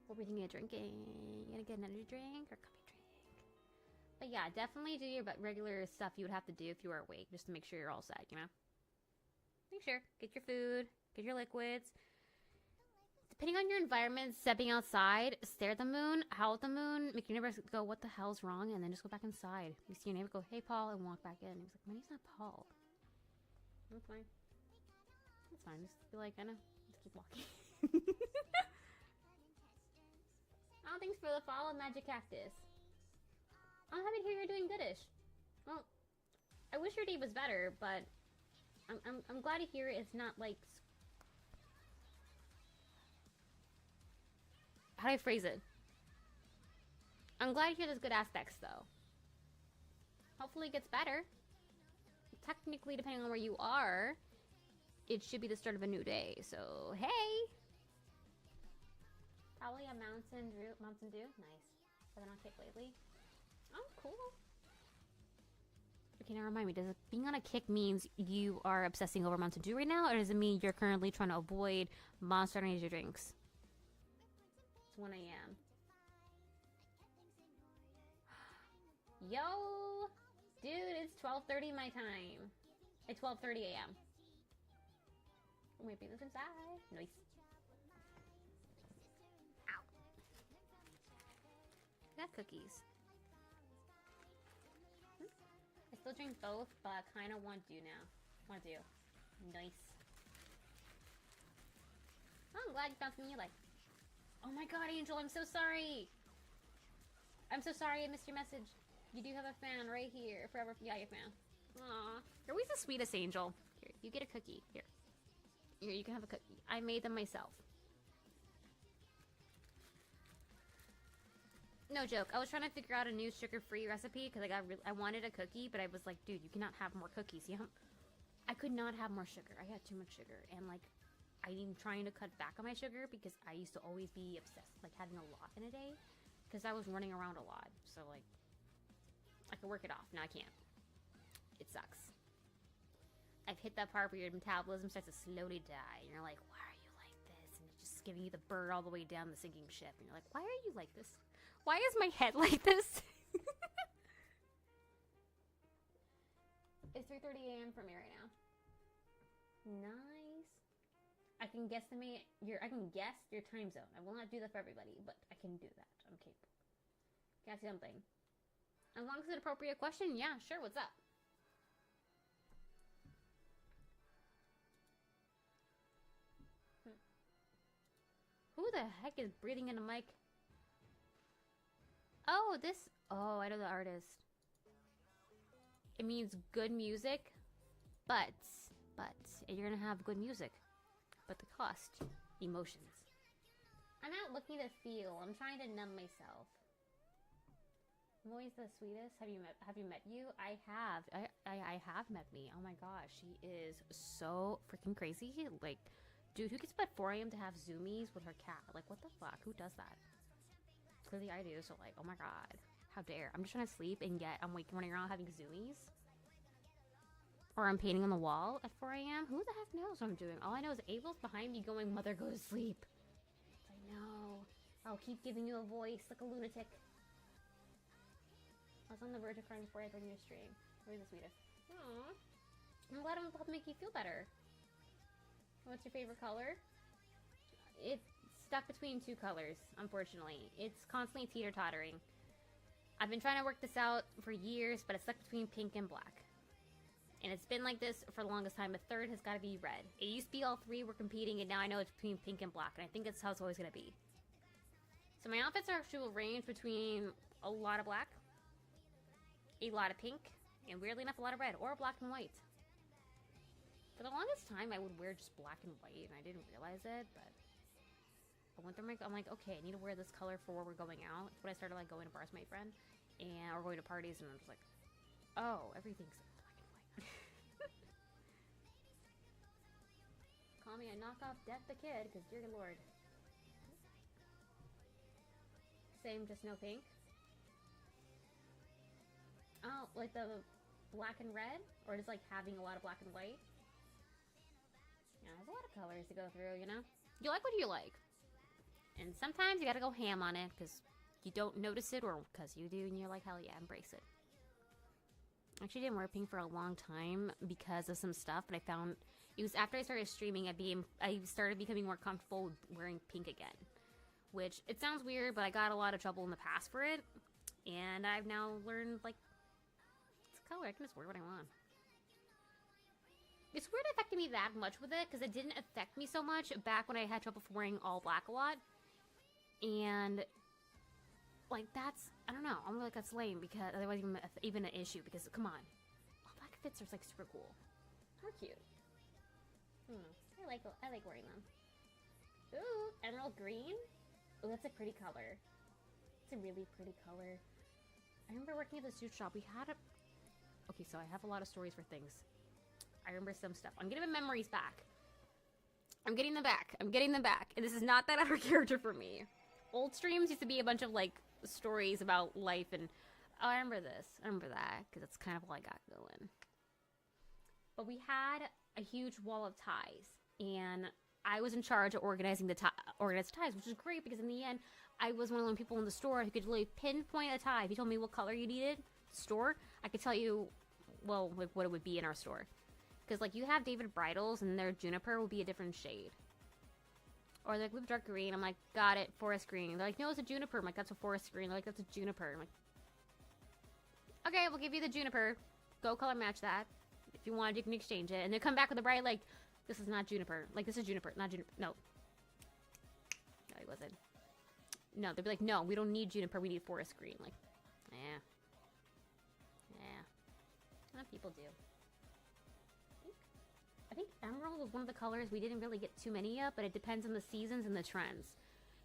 What were you thinking of drinking? You gonna get an energy drink or coffee drink? But yeah, definitely do your regular stuff you would have to do if you were awake, just to make sure you're all set, you know? Make sure. Get your food. Get your liquids. Depending on your environment, stepping outside, stare at the moon, howl at the moon, make your neighbor go, what the hell's wrong? And then just go back inside. You see your neighbor go, hey, Paul, and walk back in. And he's like, my name's not Paul. That's fine. That's fine. Just be like, I know. Just keep walking. Oh, thanks for the follow, Magic Cactus. I'm happy to hear you're doing goodish. Well, I wish your day was better, but I'm glad to hear it's not like... How do I phrase it? I'm glad to hear there's good aspects, though. Hopefully it gets better. Technically, depending on where you are, it should be the start of a new day, so hey! Probably a Mountain Dew. Nice. Have been on kick lately? Oh, cool. Okay, now remind me, does being on a kick means you are obsessing over Mountain Dew right now, or does it mean you're currently trying to avoid Monster Energy drinks? It's 1 a.m. Yo! Dude, it's 12:30 my time. It's 12:30 a.m. Wait, this inside. Nice. Ow. I got cookies. I still drink both, but I kind of want to now. Want to. Nice. Oh, I'm glad you found something you like. Oh my god, Angel, I'm so sorry. I'm so sorry I missed your message. You do have a fan right here. Forever. Yeah, your fan. Aww. You're always the sweetest angel. Here, you get a cookie. Here. Here, you can have a cookie. I made them myself. No joke. I was trying to figure out a new sugar-free recipe because I wanted a cookie, but I was like, dude, you cannot have more cookies. You know? I could not have more sugar. I had too much sugar, and like, I'm trying to cut back on my sugar because I used to always be obsessed, like having a lot in a day, because I was running around a lot. So like, I could work it off. Now I can't. It sucks. I've hit that part where your metabolism starts to slowly die, and you're like, why are you like this? And it's just giving you the bird all the way down the sinking ship, and you're like, why are you like this? Why is my head like this? It's 3:30 a.m. for me right now. Nice. I can guesstimate I can guess your time zone. I will not do that for everybody, but I can do that. I'm capable. Got something. As long as it's an appropriate question, yeah, sure, what's up? Who the heck is breathing in the mic? Oh, oh, I know the artist. It means good music, but, and you're gonna have good music, but the cost, emotions. I'm not looking to feel, I'm trying to numb myself. I'm always the sweetest. Have you met you? I have. I have met me. Oh my gosh, she is so freaking crazy. Like, dude, who gets up at 4 a.m. to have zoomies with her cat? Like, what the fuck? Who does that? Clearly I do, so like, oh my god. How dare. I'm just trying to sleep and yet I'm running around having zoomies. Or I'm painting on the wall at 4 a.m. Who the heck knows what I'm doing? All I know is Abel's behind me going, mother, go to sleep. I know. I'll keep giving you a voice like a lunatic. I was on the verge of crying before I joined your stream. You're the sweetest. Aww. I'm glad I'm helping make you feel better. What's your favorite color? It's stuck between two colors, unfortunately. It's constantly teeter-tottering. I've been trying to work this out for years, but it's stuck between pink and black. And it's been like this for the longest time. A third has got to be red. It used to be all three were competing, and now I know it's between pink and black, and I think that's how it's always going to be. So my outfits are actually ranged between a lot of black, a lot of pink, and weirdly enough, a lot of red, or black and white. For the longest time, I would wear just black and white, and I didn't realize it, but I went through I'm like, okay, I need to wear this color for where we're going out. When I started like going to bars with my friend, or going to parties, and I'm just like, oh, everything's black and white. Call me a knockoff Death the Kid, because dear lord. Same, just no pink. Oh, like the black and red? Or just like having a lot of black and white? Yeah, there's a lot of colors to go through, you know? You like what you like. And sometimes you gotta go ham on it because you don't notice it or because you do and you're like, hell yeah, embrace it. I actually didn't wear pink for a long time because of some stuff, but I found it was after I started streaming, I started becoming more comfortable wearing pink again. Which, it sounds weird, but I got a lot of trouble in the past for it. And I've now learned, like, it's a color, I can just wear what I want. It's weird it affected me that much with it, because it didn't affect me so much back when I had trouble wearing all black a lot. And, like, that's, I don't know, I'm like, that's lame, because otherwise even an issue, because, come on. All black fits are, like, super cool. How cute. I like wearing them. Ooh, emerald green? Oh, that's a pretty color. It's a really pretty color. I remember working at the suit shop. We had a... Okay, so I have a lot of stories for things. I remember some stuff. I'm getting my memories back. I'm getting them back. I'm getting them back. And this is not that out of character for me. Old streams used to be a bunch of, like, stories about life and... Oh, I remember this. I remember that, because that's kind of all I got going. But we had a huge wall of ties. And I was in charge of organizing the ties, which is great, because in the end, I was one of the people in the store who could really pinpoint a tie. If you told me what color you needed, store, I could tell you, well, like, what it would be in our store. Because, like, you have David Bridals, and their juniper will be a different shade. Or, like, we have dark green. I'm like, got it, forest green. They're like, no, it's a juniper. I'm like, that's a forest green. They're like, that's a juniper. I'm like, okay, we'll give you the juniper. Go color match that. If you want, you can exchange it. And they come back with a bright, like, this is not juniper. Like, this is juniper, not juniper. No. No, he wasn't. No, they'd be like, no, we don't need juniper, we need forest green. Like, What people do. I think emerald was one of the colors we didn't really get too many of, but it depends on the seasons and the trends.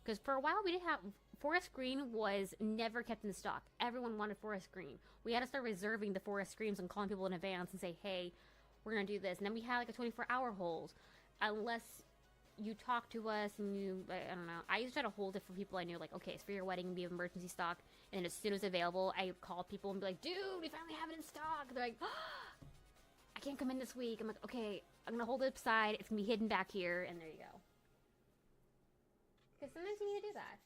Because for a while we did have forest green was never kept in stock. Everyone wanted forest green. We had to start reserving the forest greens and calling people in advance and say, hey, we're gonna do this. And then we had like a 24-hour hold, unless you talk to us and you, I don't know. I used to try to hold it for people I knew, like, okay, it's for your wedding, we have emergency stock. And then as soon as available, I would call people and be like, dude, we finally have it in stock. They're like, oh, I can't come in this week. I'm like, okay, I'm gonna hold it aside. It's gonna be hidden back here, and there you go. Because sometimes you need to do that.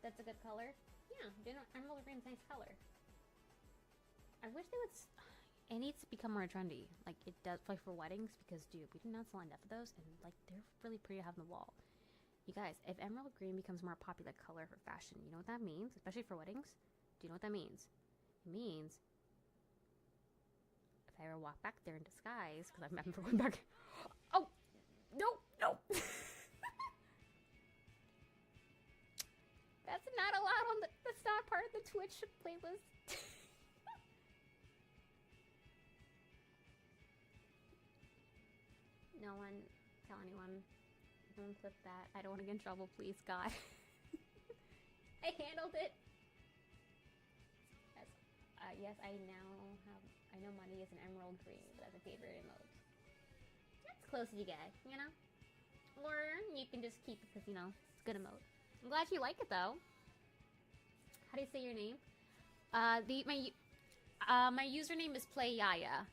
That's a good color. Yeah, emerald green's a nice color. I wish they would. It needs to become more trendy. Like, it does, like, for weddings, because, dude, we did not sell enough of those, and, like, they're really pretty to have on the wall. You guys, if emerald green becomes more popular color for fashion, you know what that means? Especially for weddings? Do you know what that means? It means if I ever walk back there in disguise, because I've never went back. Oh! No! No! That's not allowed on that's not part of the Twitch playlist. No one tell anyone. Don't clip that. I don't want to get in trouble, please, God. I handled it. Yes, yes, I know money is an emerald green, but that's a favorite emote. That's as close as you get, you know? Or you can just keep it because, you know, it's a good emote. I'm glad you like it, though. How do you say your name? My username is PlayYaya.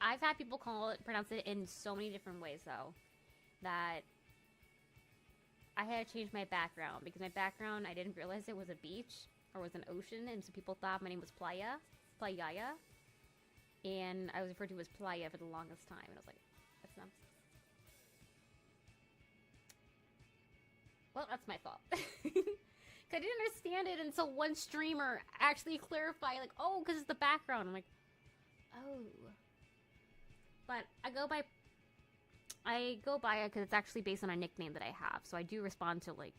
I've had people pronounce it in so many different ways, though, that I had to change my background, because my background, I didn't realize it was a beach, or was an ocean, and so people thought my name was PlayYaya, and I was referred to as Playa for the longest time, and I was like, that's not... Well, that's my fault. I didn't understand it until one streamer actually clarified, like, oh, because it's the background. I'm like, oh... But I go by it because it's actually based on a nickname that I have. So I do respond to, like,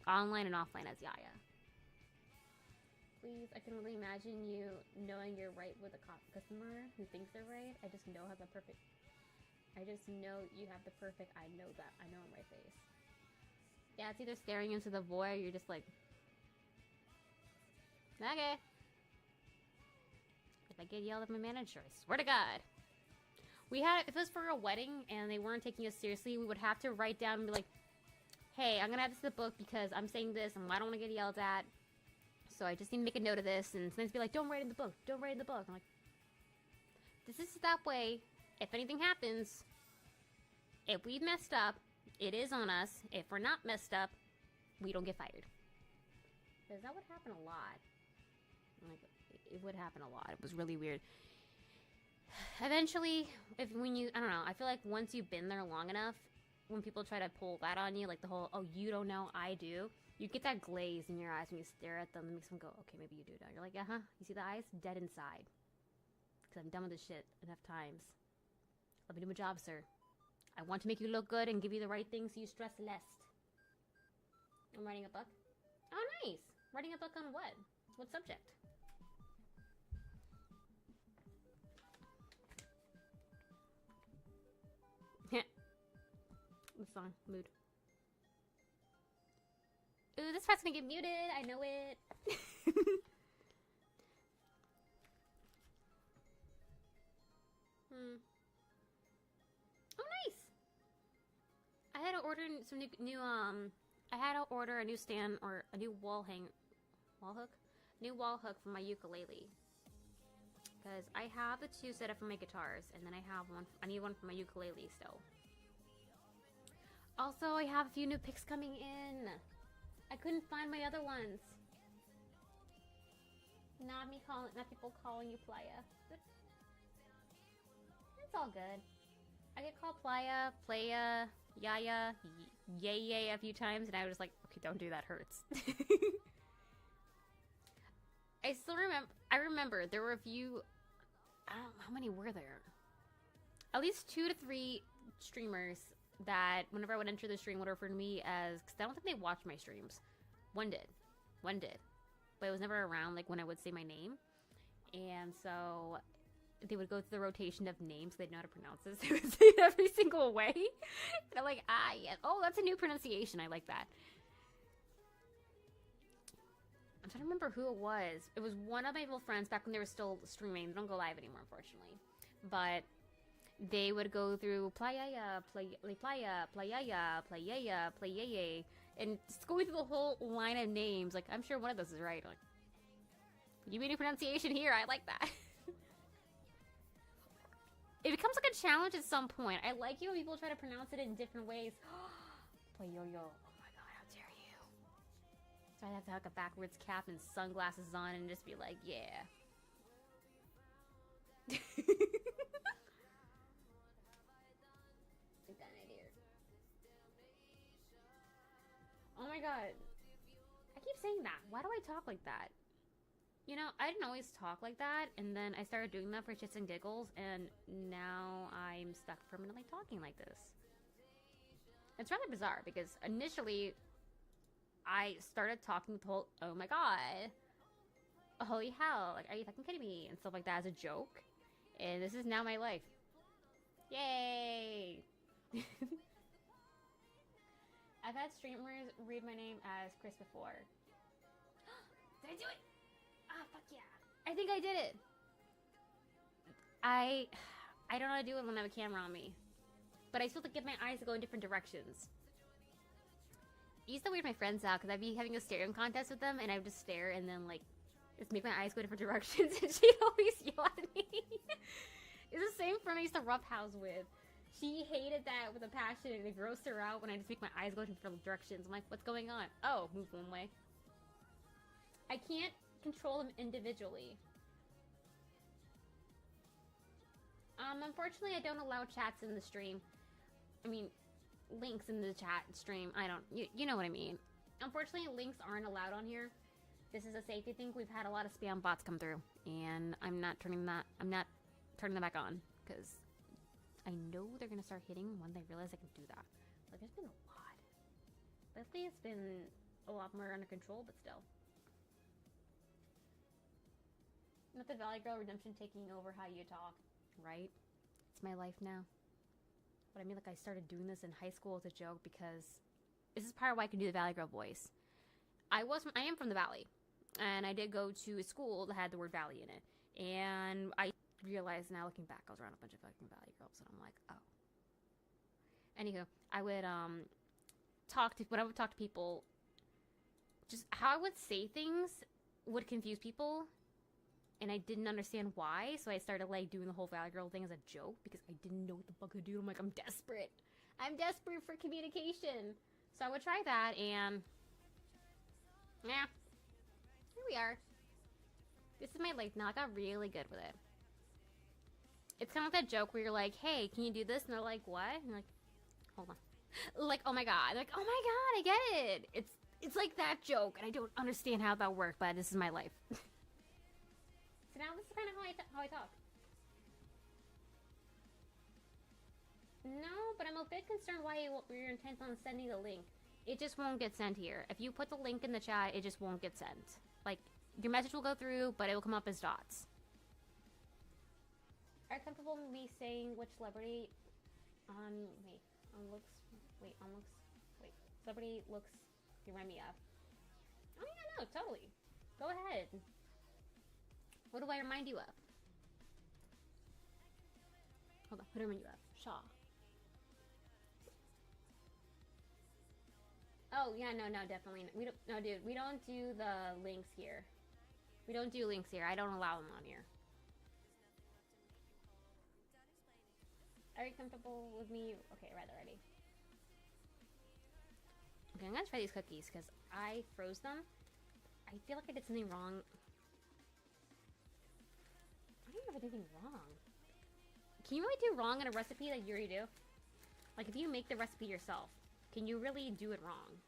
online and offline as Yaya. Please, I can really imagine you knowing you're right with a customer who thinks they're right. I just know you have the perfect I know that. I know in my face. Yeah, it's either staring into the void or you're just like, okay. If I get yelled at my manager, I swear to God. If it was for a wedding and they weren't taking us seriously, we would have to write down and be like, hey, I'm gonna add this to the book because I'm saying this and I don't want to get yelled at. So I just need to make a note of this, and sometimes be like, don't write in the book, don't write in the book. I'm like, this is that way. If anything happens, if we messed up, it is on us. If we're not messed up, we don't get fired. Because that would happen a lot. Like, it would happen a lot. It was really weird. Eventually, I don't know, I feel like once you've been there long enough, when people try to pull that on you, like the whole, oh, you don't know, I do, you get that glaze in your eyes when you stare at them. It makes them go, okay, maybe you do know. You're like, uh-huh, you see the eyes? Dead inside. Because I'm done with this shit enough times. Let me do my job, sir. I want to make you look good and give you the right things so you stress less. I'm writing a book. Oh, nice. Writing a book on what? What subject? The song, mood. Ooh, this part's gonna get muted. I know it. Oh, nice. I had to order some new I had to order a new stand or a new wall hook for my ukulele. Because I have the two set up for my guitars, and then I need one for my ukulele still. Also, I have a few new picks coming in. I couldn't find my other ones. Not people calling you Playa. It's all good. I get called Playa, Yaya, Yay a few times, and I was like, okay, don't do that, hurts. I remember there were a few, I don't know, how many were there? At least 2 to 3 streamers that whenever I would enter the stream would refer to me as, because I don't think they watched my streams. One did. But it was never around, like, when I would say my name. And so they would go through the rotation of names. They'd know how to pronounce this. They would say it every single way. And I'm like, yes. Oh, that's a new pronunciation. I like that. I'm trying to remember who it was. It was one of my old friends back when they were still streaming. They don't go live anymore, unfortunately. But they would go through playa, and just going through the whole line of names. Like, I'm sure one of those is right. Like, you made a pronunciation here. I like that. It becomes like a challenge at some point. I like it when people try to pronounce it in different ways. Playoyo. Oh my god, how dare you. So I have to have a backwards cap and sunglasses on and just be like, yeah. Oh my god. I keep saying that. Why do I talk like that? You know, I didn't always talk like that, and then I started doing that for shits and giggles, and now I'm stuck permanently talking like this. It's rather bizarre, because initially, I started talking with the whole, oh my god, holy hell, like, are you fucking kidding me, and stuff like that as a joke, and this is now my life. Yay! I've had streamers read my name as Chris before. Did I do it? Ah, fuck yeah. I think I did it. I don't know how to do it when I have a camera on me. But I still have to get my eyes to go in different directions. I used to weird my friends out because I'd be having a staring contest with them and I would just stare and then like just make my eyes go different directions and she'd always yell at me. It's the same friend I used to roughhouse with. She hated that with a passion and it grossed her out when I just make my eyes go in different directions. I'm like, what's going on? Oh, move one way. I can't control them individually. Unfortunately, I don't allow chats in the stream. I mean, links in the chat stream. I don't, you know what I mean. Unfortunately, links aren't allowed on here. This is a safety thing. We've had a lot of spam bots come through, and I'm not turning them back on, because I know they're gonna start hitting when they realize I can do that. Like, there's been a lot. Lately, it's been a lot more under control, but still. Not the Valley Girl Redemption taking over how you talk, right? It's my life now. But I mean, like, I started doing this in high school as a joke because this is part of why I can do the Valley Girl voice. I am from the Valley, and I did go to a school that had the word Valley in it, and I realized now looking back, I was around a bunch of fucking Valley girls, and I'm like, oh. Anywho, I would when I would talk to people, just how I would say things would confuse people, and I didn't understand why, so I started like doing the whole Valley Girl thing as a joke because I didn't know what the fuck to do. I'm like, I'm desperate for communication. So I would try that, and yeah, here we are. This is my life now. I got really good with it. It's kind of like that joke where you're like, hey, can you do this? And they're like, what? And you're like, hold on. Like, oh my god. They're like, oh my god, I get it. It's like that joke, and I don't understand how that worked, but this is my life. So now this is kind of how I talk. No, but I'm a bit concerned why you're intent on sending the link. It just won't get sent here. If you put the link in the chat, it just won't get sent. Like, your message will go through, but it will come up as dots. Are you comfortable with me saying which celebrity celebrity looks you remind me of? Oh yeah, no, totally. Go ahead. What do I remind you of? Hold on, who do I remind you of? Shaw. Oh yeah, no, definitely. We don't. No, dude, we don't do the links here. We don't do links here. I don't allow them on here. Are you comfortable with me? Okay, rather ready. Okay, I'm gonna try these cookies because I froze them. I feel like I did something wrong. I don't know if I did anything wrong. Can you really do wrong in a recipe that you already do? Like, if you make the recipe yourself, can you really do it wrong?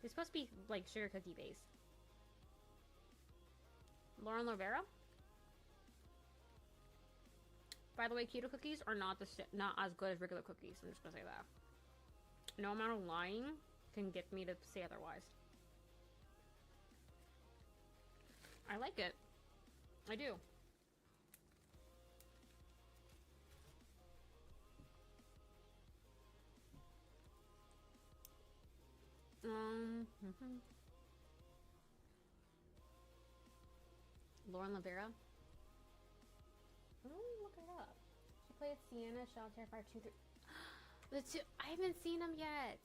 They're supposed to be, like, sugar cookie based. Lauren Lovera? By the way, keto cookies are not not as good as regular cookies. I'm just gonna say that. No amount of lying can get me to say otherwise. I like it. I do. Lauren Lavera. Look it up. She played Sienna, Shaw Terrifier 2, 3. The two, I haven't seen them yet.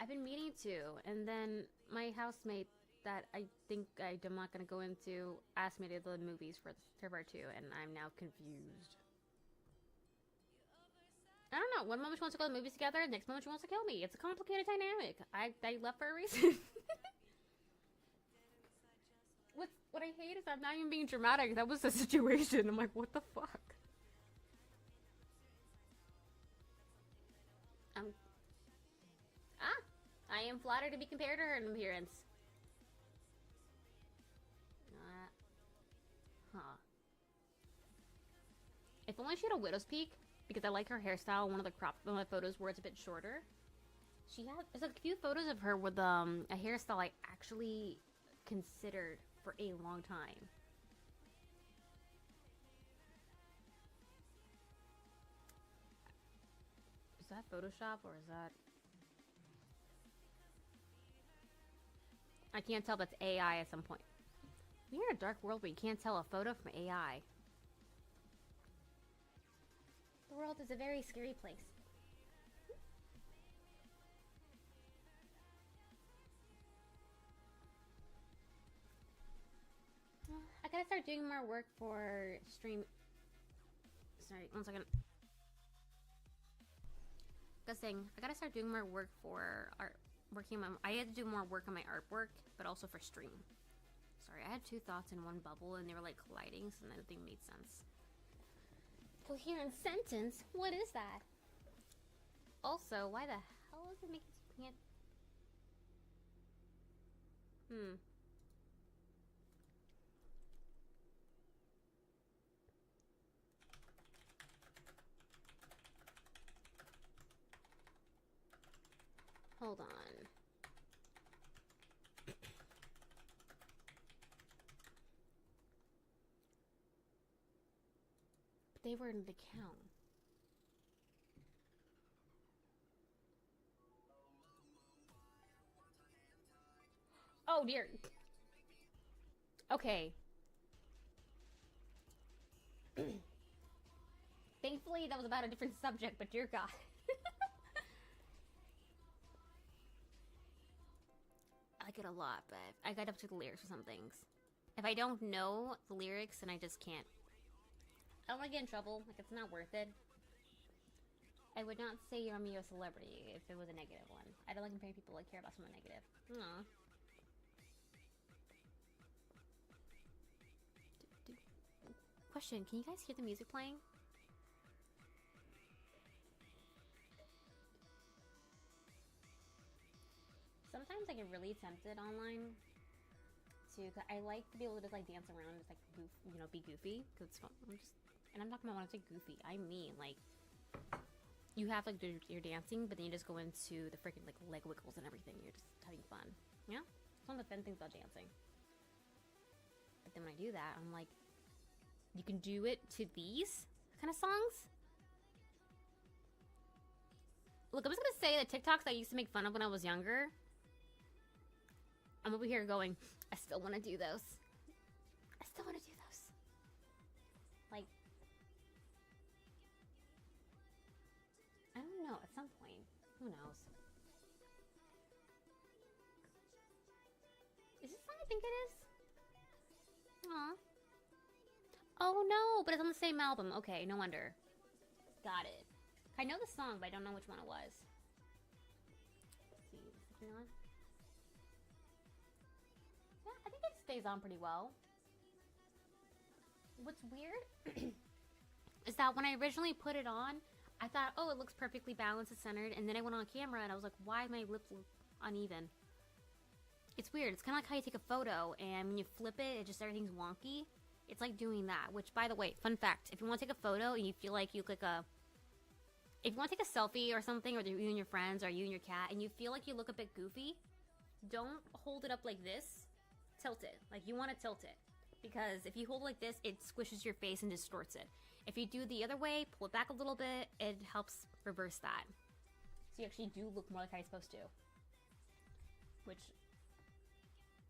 I've been meaning to, and then my housemate that I think I'm not gonna go into asked me to do the movies for Terrifier 2, and I'm now confused. I don't know. One moment she wants to go to the movies together, next moment she wants to kill me. It's a complicated dynamic. I left for a reason. What I hate is I'm not even being dramatic. That was the situation. I'm like, what the fuck? I am flattered to be compared to her in appearance. If only she had a widow's peak, because I like her hairstyle. One of the photos where it's a bit shorter. There's a few photos of her with a hairstyle I actually considered for a long time. Is that Photoshop or is that... I can't tell if that's AI at some point. We're in a dark world where you can't tell a photo from AI. The world is a very scary place. I gotta start doing more work for stream. Sorry, one second. I gotta start doing more work for art. I had to do more work on my artwork, but also for stream. Sorry, I had two thoughts in one bubble, and they were like colliding, so nothing made sense. Coherent sentence? What is that? Also, why the hell is it making you can't? Hold on. They were in the count. Oh dear. Okay. Thankfully, that was about a different subject, but dear God. I like it a lot, but I got up to the lyrics for some things. If I don't know the lyrics, then I just can't. I don't want to get in trouble. Like, it's not worth it. I would not say you're me a celebrity if it was a negative one. I don't like comparing people that care about someone negative. Aww. Question, can you guys hear the music playing? Sometimes I get really tempted online to, I like to be able to just like dance around and just like goof, you know, be goofy, because it's fun. And I'm talking about when I say goofy, I mean like, you have like you're dancing, but then you just go into the freaking like leg wiggles and everything. You're just having fun. Yeah? It's one of the fun things about dancing. But then when I do that, I'm like, you can do it to these kind of songs? Look, I'm just gonna say the TikToks I used to make fun of when I was younger, I'm over here going, I still want to do those. I still want to do those. Like, I don't know, at some point. Who knows? Is this what I think it is? Aw. Oh no, but it's on the same album. Okay, no wonder. Got it. I know the song, but I don't know which one it was. Let's see, is this the one? Yeah, I think it stays on pretty well. What's weird is that when I originally put it on, I thought, oh, it looks perfectly balanced and centered, and then I went on camera and I was like, why my lips look uneven? It's weird. It's kind of like how you take a photo and when you flip it, it just everything's wonky. It's like doing that, which, by the way, fun fact, if you want to take a photo and you feel like you look like if you want to take a selfie or something, or you and your friends, or you and your cat, and you feel like you look a bit goofy, don't hold it up like this. Tilt it. Like, you want to tilt it. Because if you hold it like this, it squishes your face and distorts it. If you do the other way, pull it back a little bit, it helps reverse that. So you actually do look more like how you're supposed to. Which,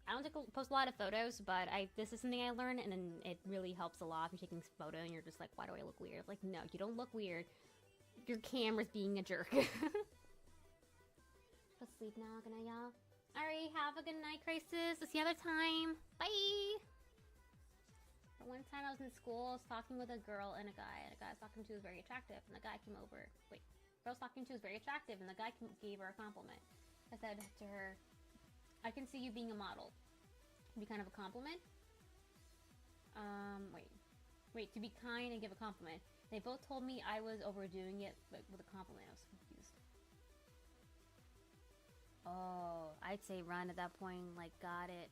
I don't post a lot of photos, but this is something I learned, and it really helps a lot if you're taking a photo and you're just like, why do I look weird? Like, no, you don't look weird. Your camera's being a jerk. Go sleep now, good night, y'all. Alright, have a good night, Crisis. See you other time. Bye! But one time I was in school, I was talking with a girl and a guy I was talking to was very attractive, and the guy came over. Wait, the girl I was talking to was very attractive, and the guy gave her a compliment. I said to her, I can see you being a model. It'd be kind of a compliment. Wait, to be kind and give a compliment. They both told me I was overdoing it, but with a compliment. I was confused. Oh, I'd say run at that point. Like, got it.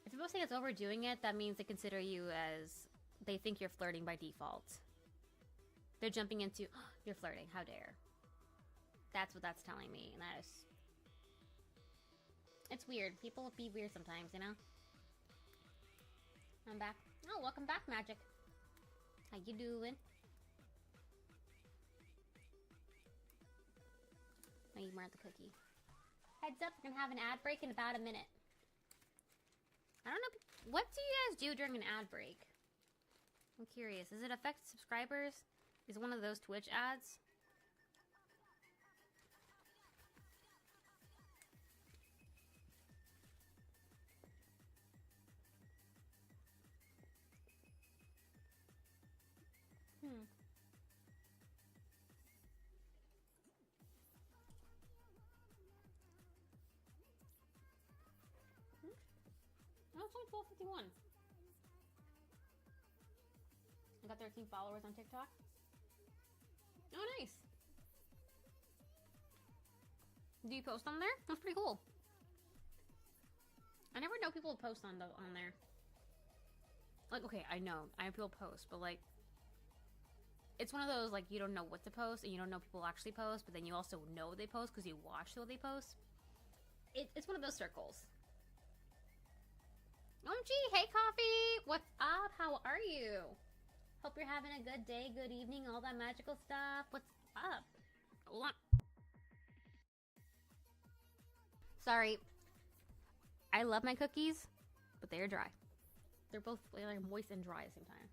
If people say it's overdoing it, that means they consider you as... They think you're flirting by default. They're jumping into, oh, you're flirting, how dare. That's what that's telling me, and that is... It's weird. People be weird sometimes, you know? I'm back. Oh, welcome back, Magic. How you doing? Oh, you weren't the cookie. Heads up, we're gonna have an ad break in about a minute. I don't know, what do you guys do during an ad break? I'm curious. Does it affect subscribers? Is it one of those Twitch ads? No, it's only 12:51. I got 13 followers on TikTok. Oh, nice. Do you post on there? That's pretty cool. I never know people post on there. Like, okay, I know people post, but like, it's one of those, like, you don't know what to post, and you don't know people actually post, but then you also know they post because you watch what they post. It's one of those circles. OMG, hey Coffee! What's up? How are you? Hope you're having a good day, good evening, all that magical stuff. What's up? Hold on. Sorry. I love my cookies, but they are dry. They're both like moist and dry at the same time.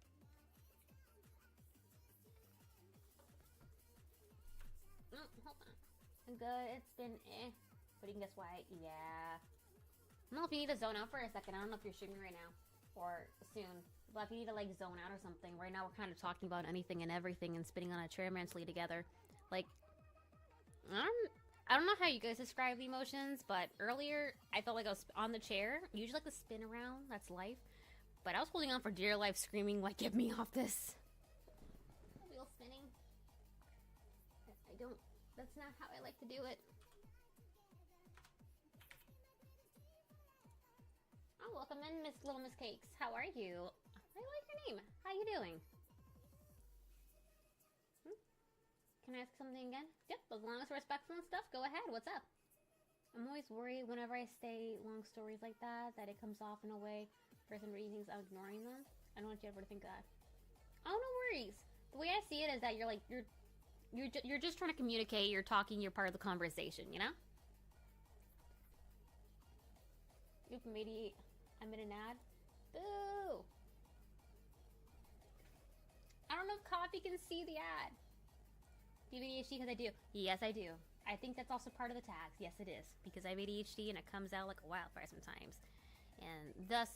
Hold on. Good, it's been But you can guess why? Yeah. I don't know if you need to zone out for a second. I don't know if you're streaming right now or soon. But if you need to like zone out or something, right now we're kind of talking about anything and everything and spinning on a chair mentally together. Like, I don't know how you guys describe the emotions, but earlier I felt like I was on the chair. Usually like the spin around, that's life. But I was holding on for dear life, screaming like, get me off this. Wheel spinning. That's not how I like to do it. Oh, welcome in, Little Miss Cakes. How are you? I like your name. How you doing? Can I ask something again? Yep, as long as we're respectful and stuff, go ahead. What's up? I'm always worried whenever I say long stories like that it comes off in a way person reading things, I'm ignoring them. I don't want you ever to think that. Oh, no worries. The way I see it is that you're like, you're just trying to communicate, you're talking, you're part of the conversation, you know? Oop, maybe I'm in an ad. Boo! I don't know if Coffee can see the ad. Do you have ADHD? Because I do. Yes, I do. I think that's also part of the tags. Yes, it is. Because I have ADHD and it comes out like a wildfire sometimes. And thus,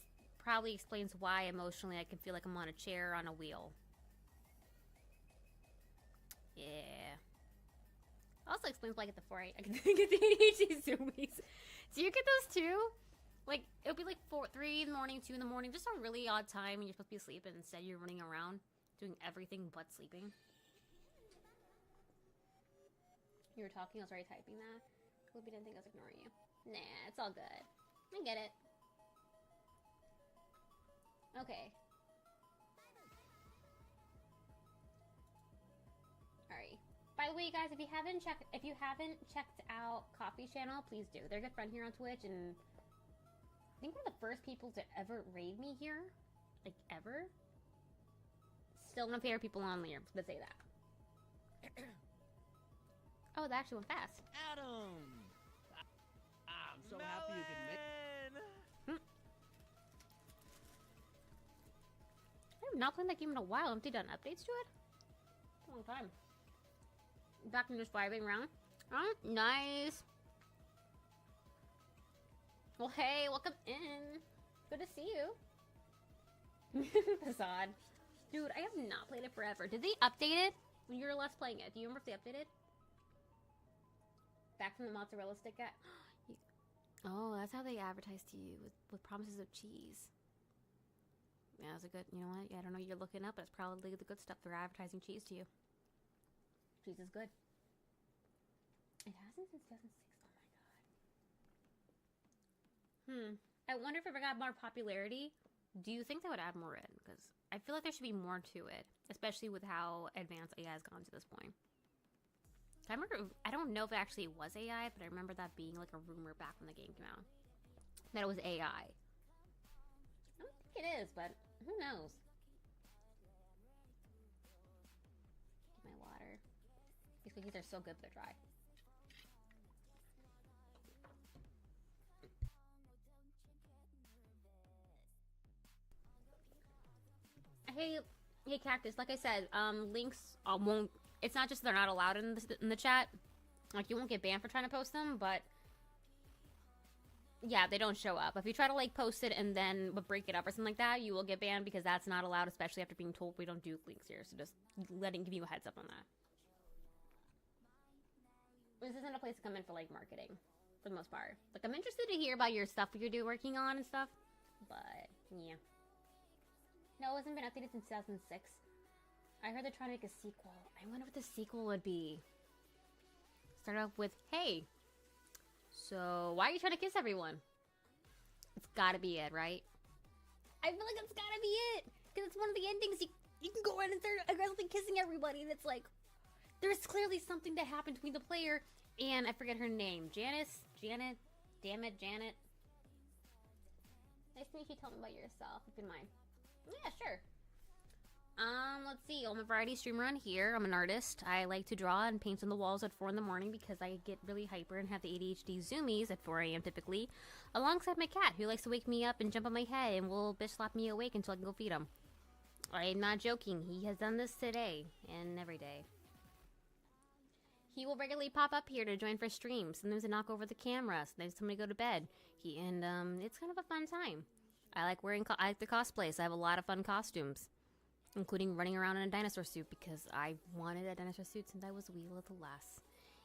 probably explains why emotionally I can feel like I'm on a chair on a wheel. Yeah. Also explains why I get the 4 I can get the ADHD zoomies. Do you get those too? Like, it'll be like 3 in the morning, 2 in the morning, just a really odd time and you're supposed to be asleep and instead you're running around doing everything but sleeping. You were talking, I was already typing that. Hope you didn't think I was ignoring you. Nah, it's all good. I get it. Okay. Alright. By the way, guys, if you haven't checked out Coffee Channel, please do. They're a good friend here on Twitch, and I think we're the first people to ever raid me here. Like, ever. Still one of my favorite people on here that say that. Oh, that actually went fast. Adam! I'm so happy you can make... I have not played that game in a while. Have they done updates to it? It's a long time. Back in just vibing around. Oh, nice. Well, hey, welcome in. Good to see you. Facade. Dude, I have not played it forever. Did they update it when you were last playing it? Do you remember if they updated? Back from the mozzarella stick guy. Oh, that's how they advertise to you with promises of cheese. Yeah, that's a good, you know what? I don't know what you're looking up, but it's probably the good stuff. They're advertising cheese to you. Cheese is good. It hasn't since 2006. Oh my god. I wonder if it ever got more popularity. Do you think they would add more in? Because I feel like there should be more to it, especially with how advanced AI has gone to this point. I remember, I don't know if it actually was AI, but I remember that being like a rumor back when the game came out. That it was AI. I don't think it is, but who knows? Get my water. These cookies are so good, but they're dry. Hey, Cactus. Like I said, links won't. It's not just they're not allowed in the chat. Like, you won't get banned for trying to post them, but yeah, they don't show up. If you try to like post it and then break it up or something like that, you will get banned because that's not allowed, especially after being told we don't do links here. So just give you a heads up on that. This isn't a place to come in for like marketing, for the most part. Like, I'm interested to hear about your stuff working on and stuff, but yeah. No, it hasn't been updated since 2006. I heard they're trying to make a sequel. I wonder what the sequel would be. Start off with, hey, so why are you trying to kiss everyone? It's gotta be it, right? I feel like it's gotta be it! Because it's one of the endings. You can go around and start aggressively kissing everybody, and it's like, there's clearly something that happened between the player and, I forget her name. Janet? Damn it, Janet. Nice to meet you. Tell me about yourself, if you don't mind. Yeah, sure. Let's see. I'm a variety streamer on here. I'm an artist. I like to draw and paint on the walls at 4 in the morning because I get really hyper and have the ADHD zoomies at 4 a.m. typically, alongside my cat, who likes to wake me up and jump on my head and will bitch slap me awake until I can go feed him. I'm not joking. He has done this today and every day. He will regularly pop up here to join for streams, sometimes to knock over the camera, sometimes somebody go to bed. It's kind of a fun time. I like I like the cosplay, so I have a lot of fun costumes, including running around in a dinosaur suit because I wanted a dinosaur suit since I was a wee little lass,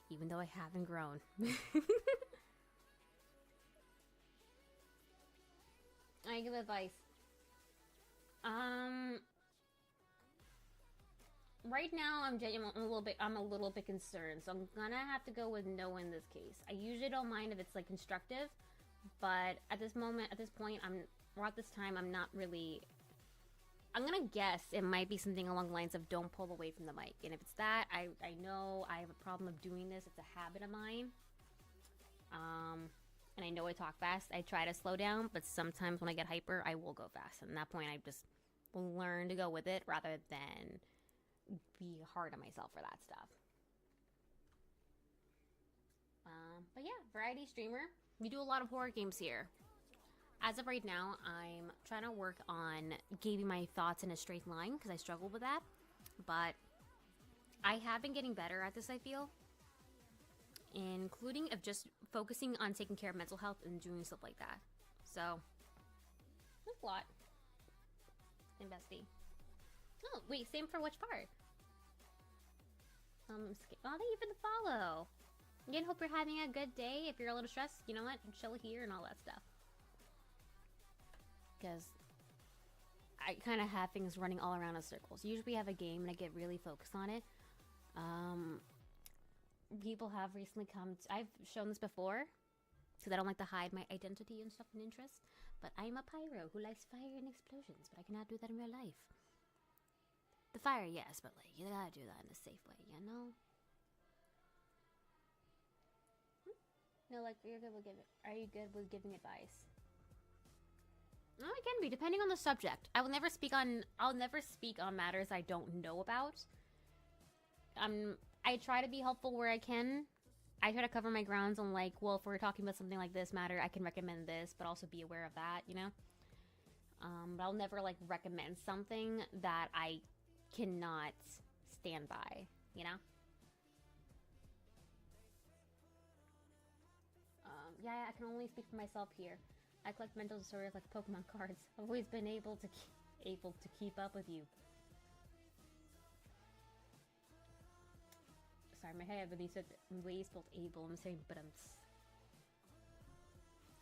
even though I haven't grown. I give advice. Right now I'm a little bit concerned, so I'm gonna have to go with no in this case. I usually don't mind if it's like constructive, but at this point, at this time, I'm not really. I'm gonna guess it might be something along the lines of don't pull away from the mic, and if it's that, I know I have a problem of doing this. It's a habit of mine. And I know I talk fast. I try to slow down, but sometimes when I get hyper, I will go fast. And at that point, I just learn to go with it rather than be hard on myself for that stuff. But yeah, variety streamer. We do a lot of horror games here. As of right now, I'm trying to work on keeping my thoughts in a straight line because I struggle with that. But I have been getting better at this, I feel. Including of just focusing on taking care of mental health and doing stuff like that. So, that's a lot. And bestie. Oh, wait, same for which part? Oh, thank you for the follow. Again, hope you're having a good day. If you're a little stressed, you know what? Chill here and all that stuff. Because I kind of have things running all around in circles. Usually we have a game and I get really focused on it. People have recently come I've shown this before because I don't like to hide my identity and stuff and interests, But I am a pyro who likes fire and explosions, but I cannot do that in real life. The fire, yes, but like you gotta do that in a safe way, you know? No, like you're good with giving. Are you good with giving advice? No, I can be, depending on the subject. I'll never speak on matters I don't know about. I try to be helpful where I can. I try to cover my grounds on like, well, if we're talking about something like this matter, I can recommend this, but also be aware of that, you know? But I'll never like recommend something that I cannot stand by, you know? Yeah, I can only speak for myself here. I collect mental disorders like Pokemon cards. I've always been able to keep up with you. Sorry, my head really said way spelled able. I'm saying, but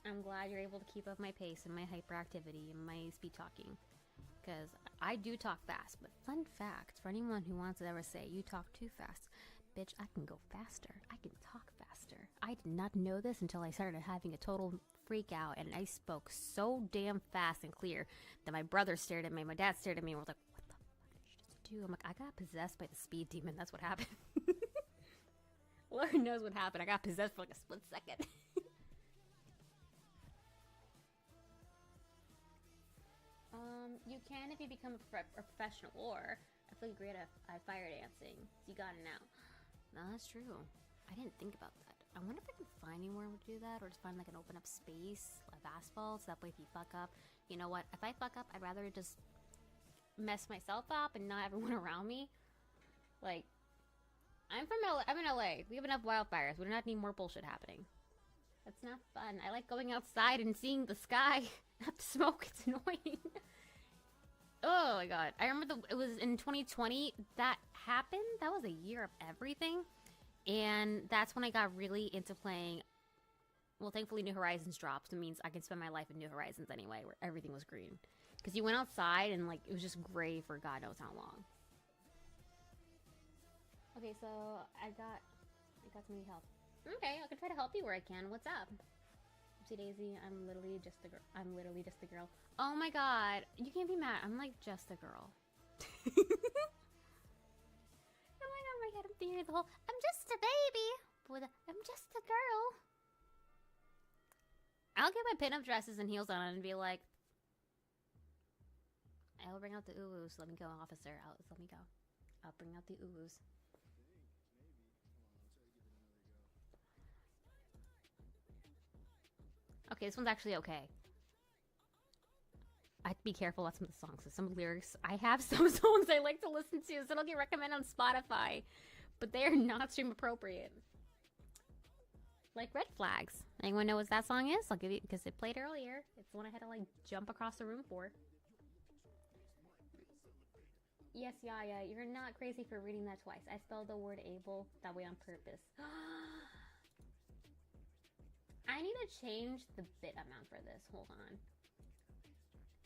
I'm glad you're able to keep up my pace and my hyperactivity and my speed talking. Because I do talk fast, but fun fact, for anyone who wants to ever say, you talk too fast, bitch, I can go faster. I can talk faster. I did not know this until I started having a total freak out, and I spoke so damn fast and clear that my brother stared at me, my dad stared at me, and was like, what the fuck did you just do? I'm like, I got possessed by the speed demon, that's what happened. Lord knows what happened. I got possessed for like a split second. You can if you become a professional, or I feel great at fire dancing. So you got it now. No, that's true. I didn't think about that. I wonder if I can find anywhere to do that, or just find like an open up space of asphalt, so that way if you fuck up, you know what? If I fuck up, I'd rather just mess myself up and not everyone around me. Like, I'm in LA. We have enough wildfires. We do not need more bullshit happening. That's not fun. I like going outside and seeing the sky. Not the smoke. It's annoying. Oh my god. I remember it was in 2020 that happened. That was a year of everything. And that's when I got really into playing. Well, thankfully New Horizons dropped. It means I can spend my life in New Horizons anyway, where everything was green. Because you went outside and like it was just gray for God knows how long. Okay, so I got somebody help. Okay, I can try to help you where I can. What's up? Oopsie daisy, I'm literally just a girl. Oh my god, you can't be mad. I'm like just a girl. Oh my god, my head, I'm thinking the whole, I'm just a baby. I'm just a girl. I'll get my pinup dresses and heels on and be like, I'll bring out the oohs. Let me go, officer. Let me go. I'll bring out the oohs. Okay, this one's actually okay. I have to be careful about some of the songs. So some lyrics, I have some songs I like to listen to, so it'll get recommended on Spotify, but they are not stream appropriate. Like Red Flags. Anyone know what that song is? I'll give you, because it played earlier. It's the one I had to like jump across the room for. Yes, Yaya, you're not crazy for reading that twice. I spelled the word able that way on purpose. I need to change the bit amount for this. Hold on.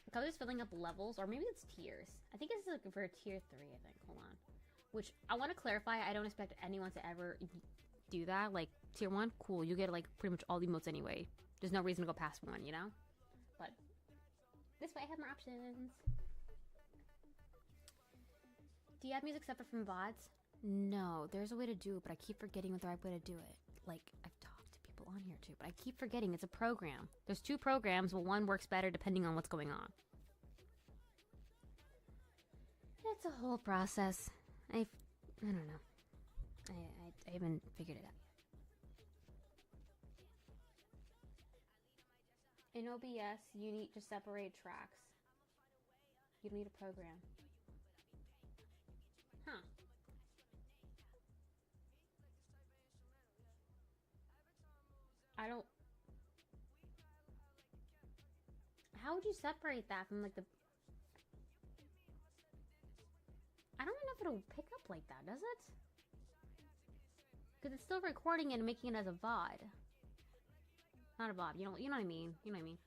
Because I was filling up levels, or maybe it's tiers. I think it's like for tier 3, I think. Hold on. Which, I want to clarify, I don't expect anyone to ever do that. Like, tier 1, cool. You get, like, pretty much all the emotes anyway. There's no reason to go past 1, you know? But, this way I have more options. Do you have music separate from VODs? No, there's a way to do it, but I keep forgetting what the right way to do it. Like, I've talked to people on here too, but I keep forgetting it's a program. There's 2 programs, but one works better depending on what's going on. It's a whole process. I don't know. I haven't figured it out yet. In OBS, you need to separate tracks. You don't need a program. Huh. I don't... How would you separate that from, like, the... I don't know if it'll pick up like that, does it? Because it's still recording it and making it as a VOD. Not a VOD, you know what I mean? You know what I mean?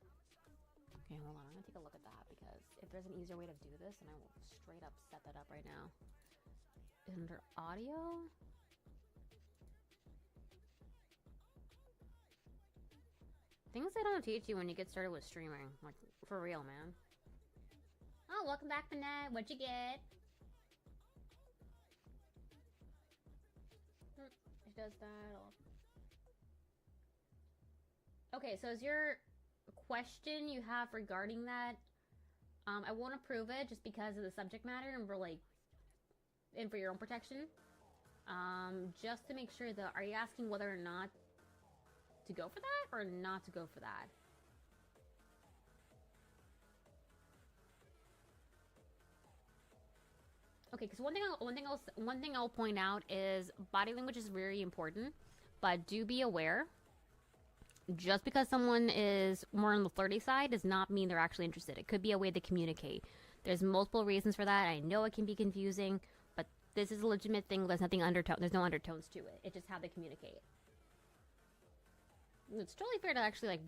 Okay, hold on, I'm gonna take a look at that, because if there's an easier way to do this, then I will straight up set that up right now. Under audio? Things they don't teach you when you get started with streaming. Like, for real, man. Oh, welcome back, Finette. What'd you get? It does that. Okay, so is your question you have regarding that? I won't approve it just because of the subject matter and for your own protection. Just to make sure that, are you asking whether or not to go for that or not to go for that? Okay, because one thing I'll point out is body language is very important, but do be aware. Just because someone is more on the flirty side does not mean they're actually interested. It could be a way to communicate. There's multiple reasons for that. I know it can be confusing, but this is a legitimate thing. There's no undertones to it. It's just how they communicate. It's totally fair to actually like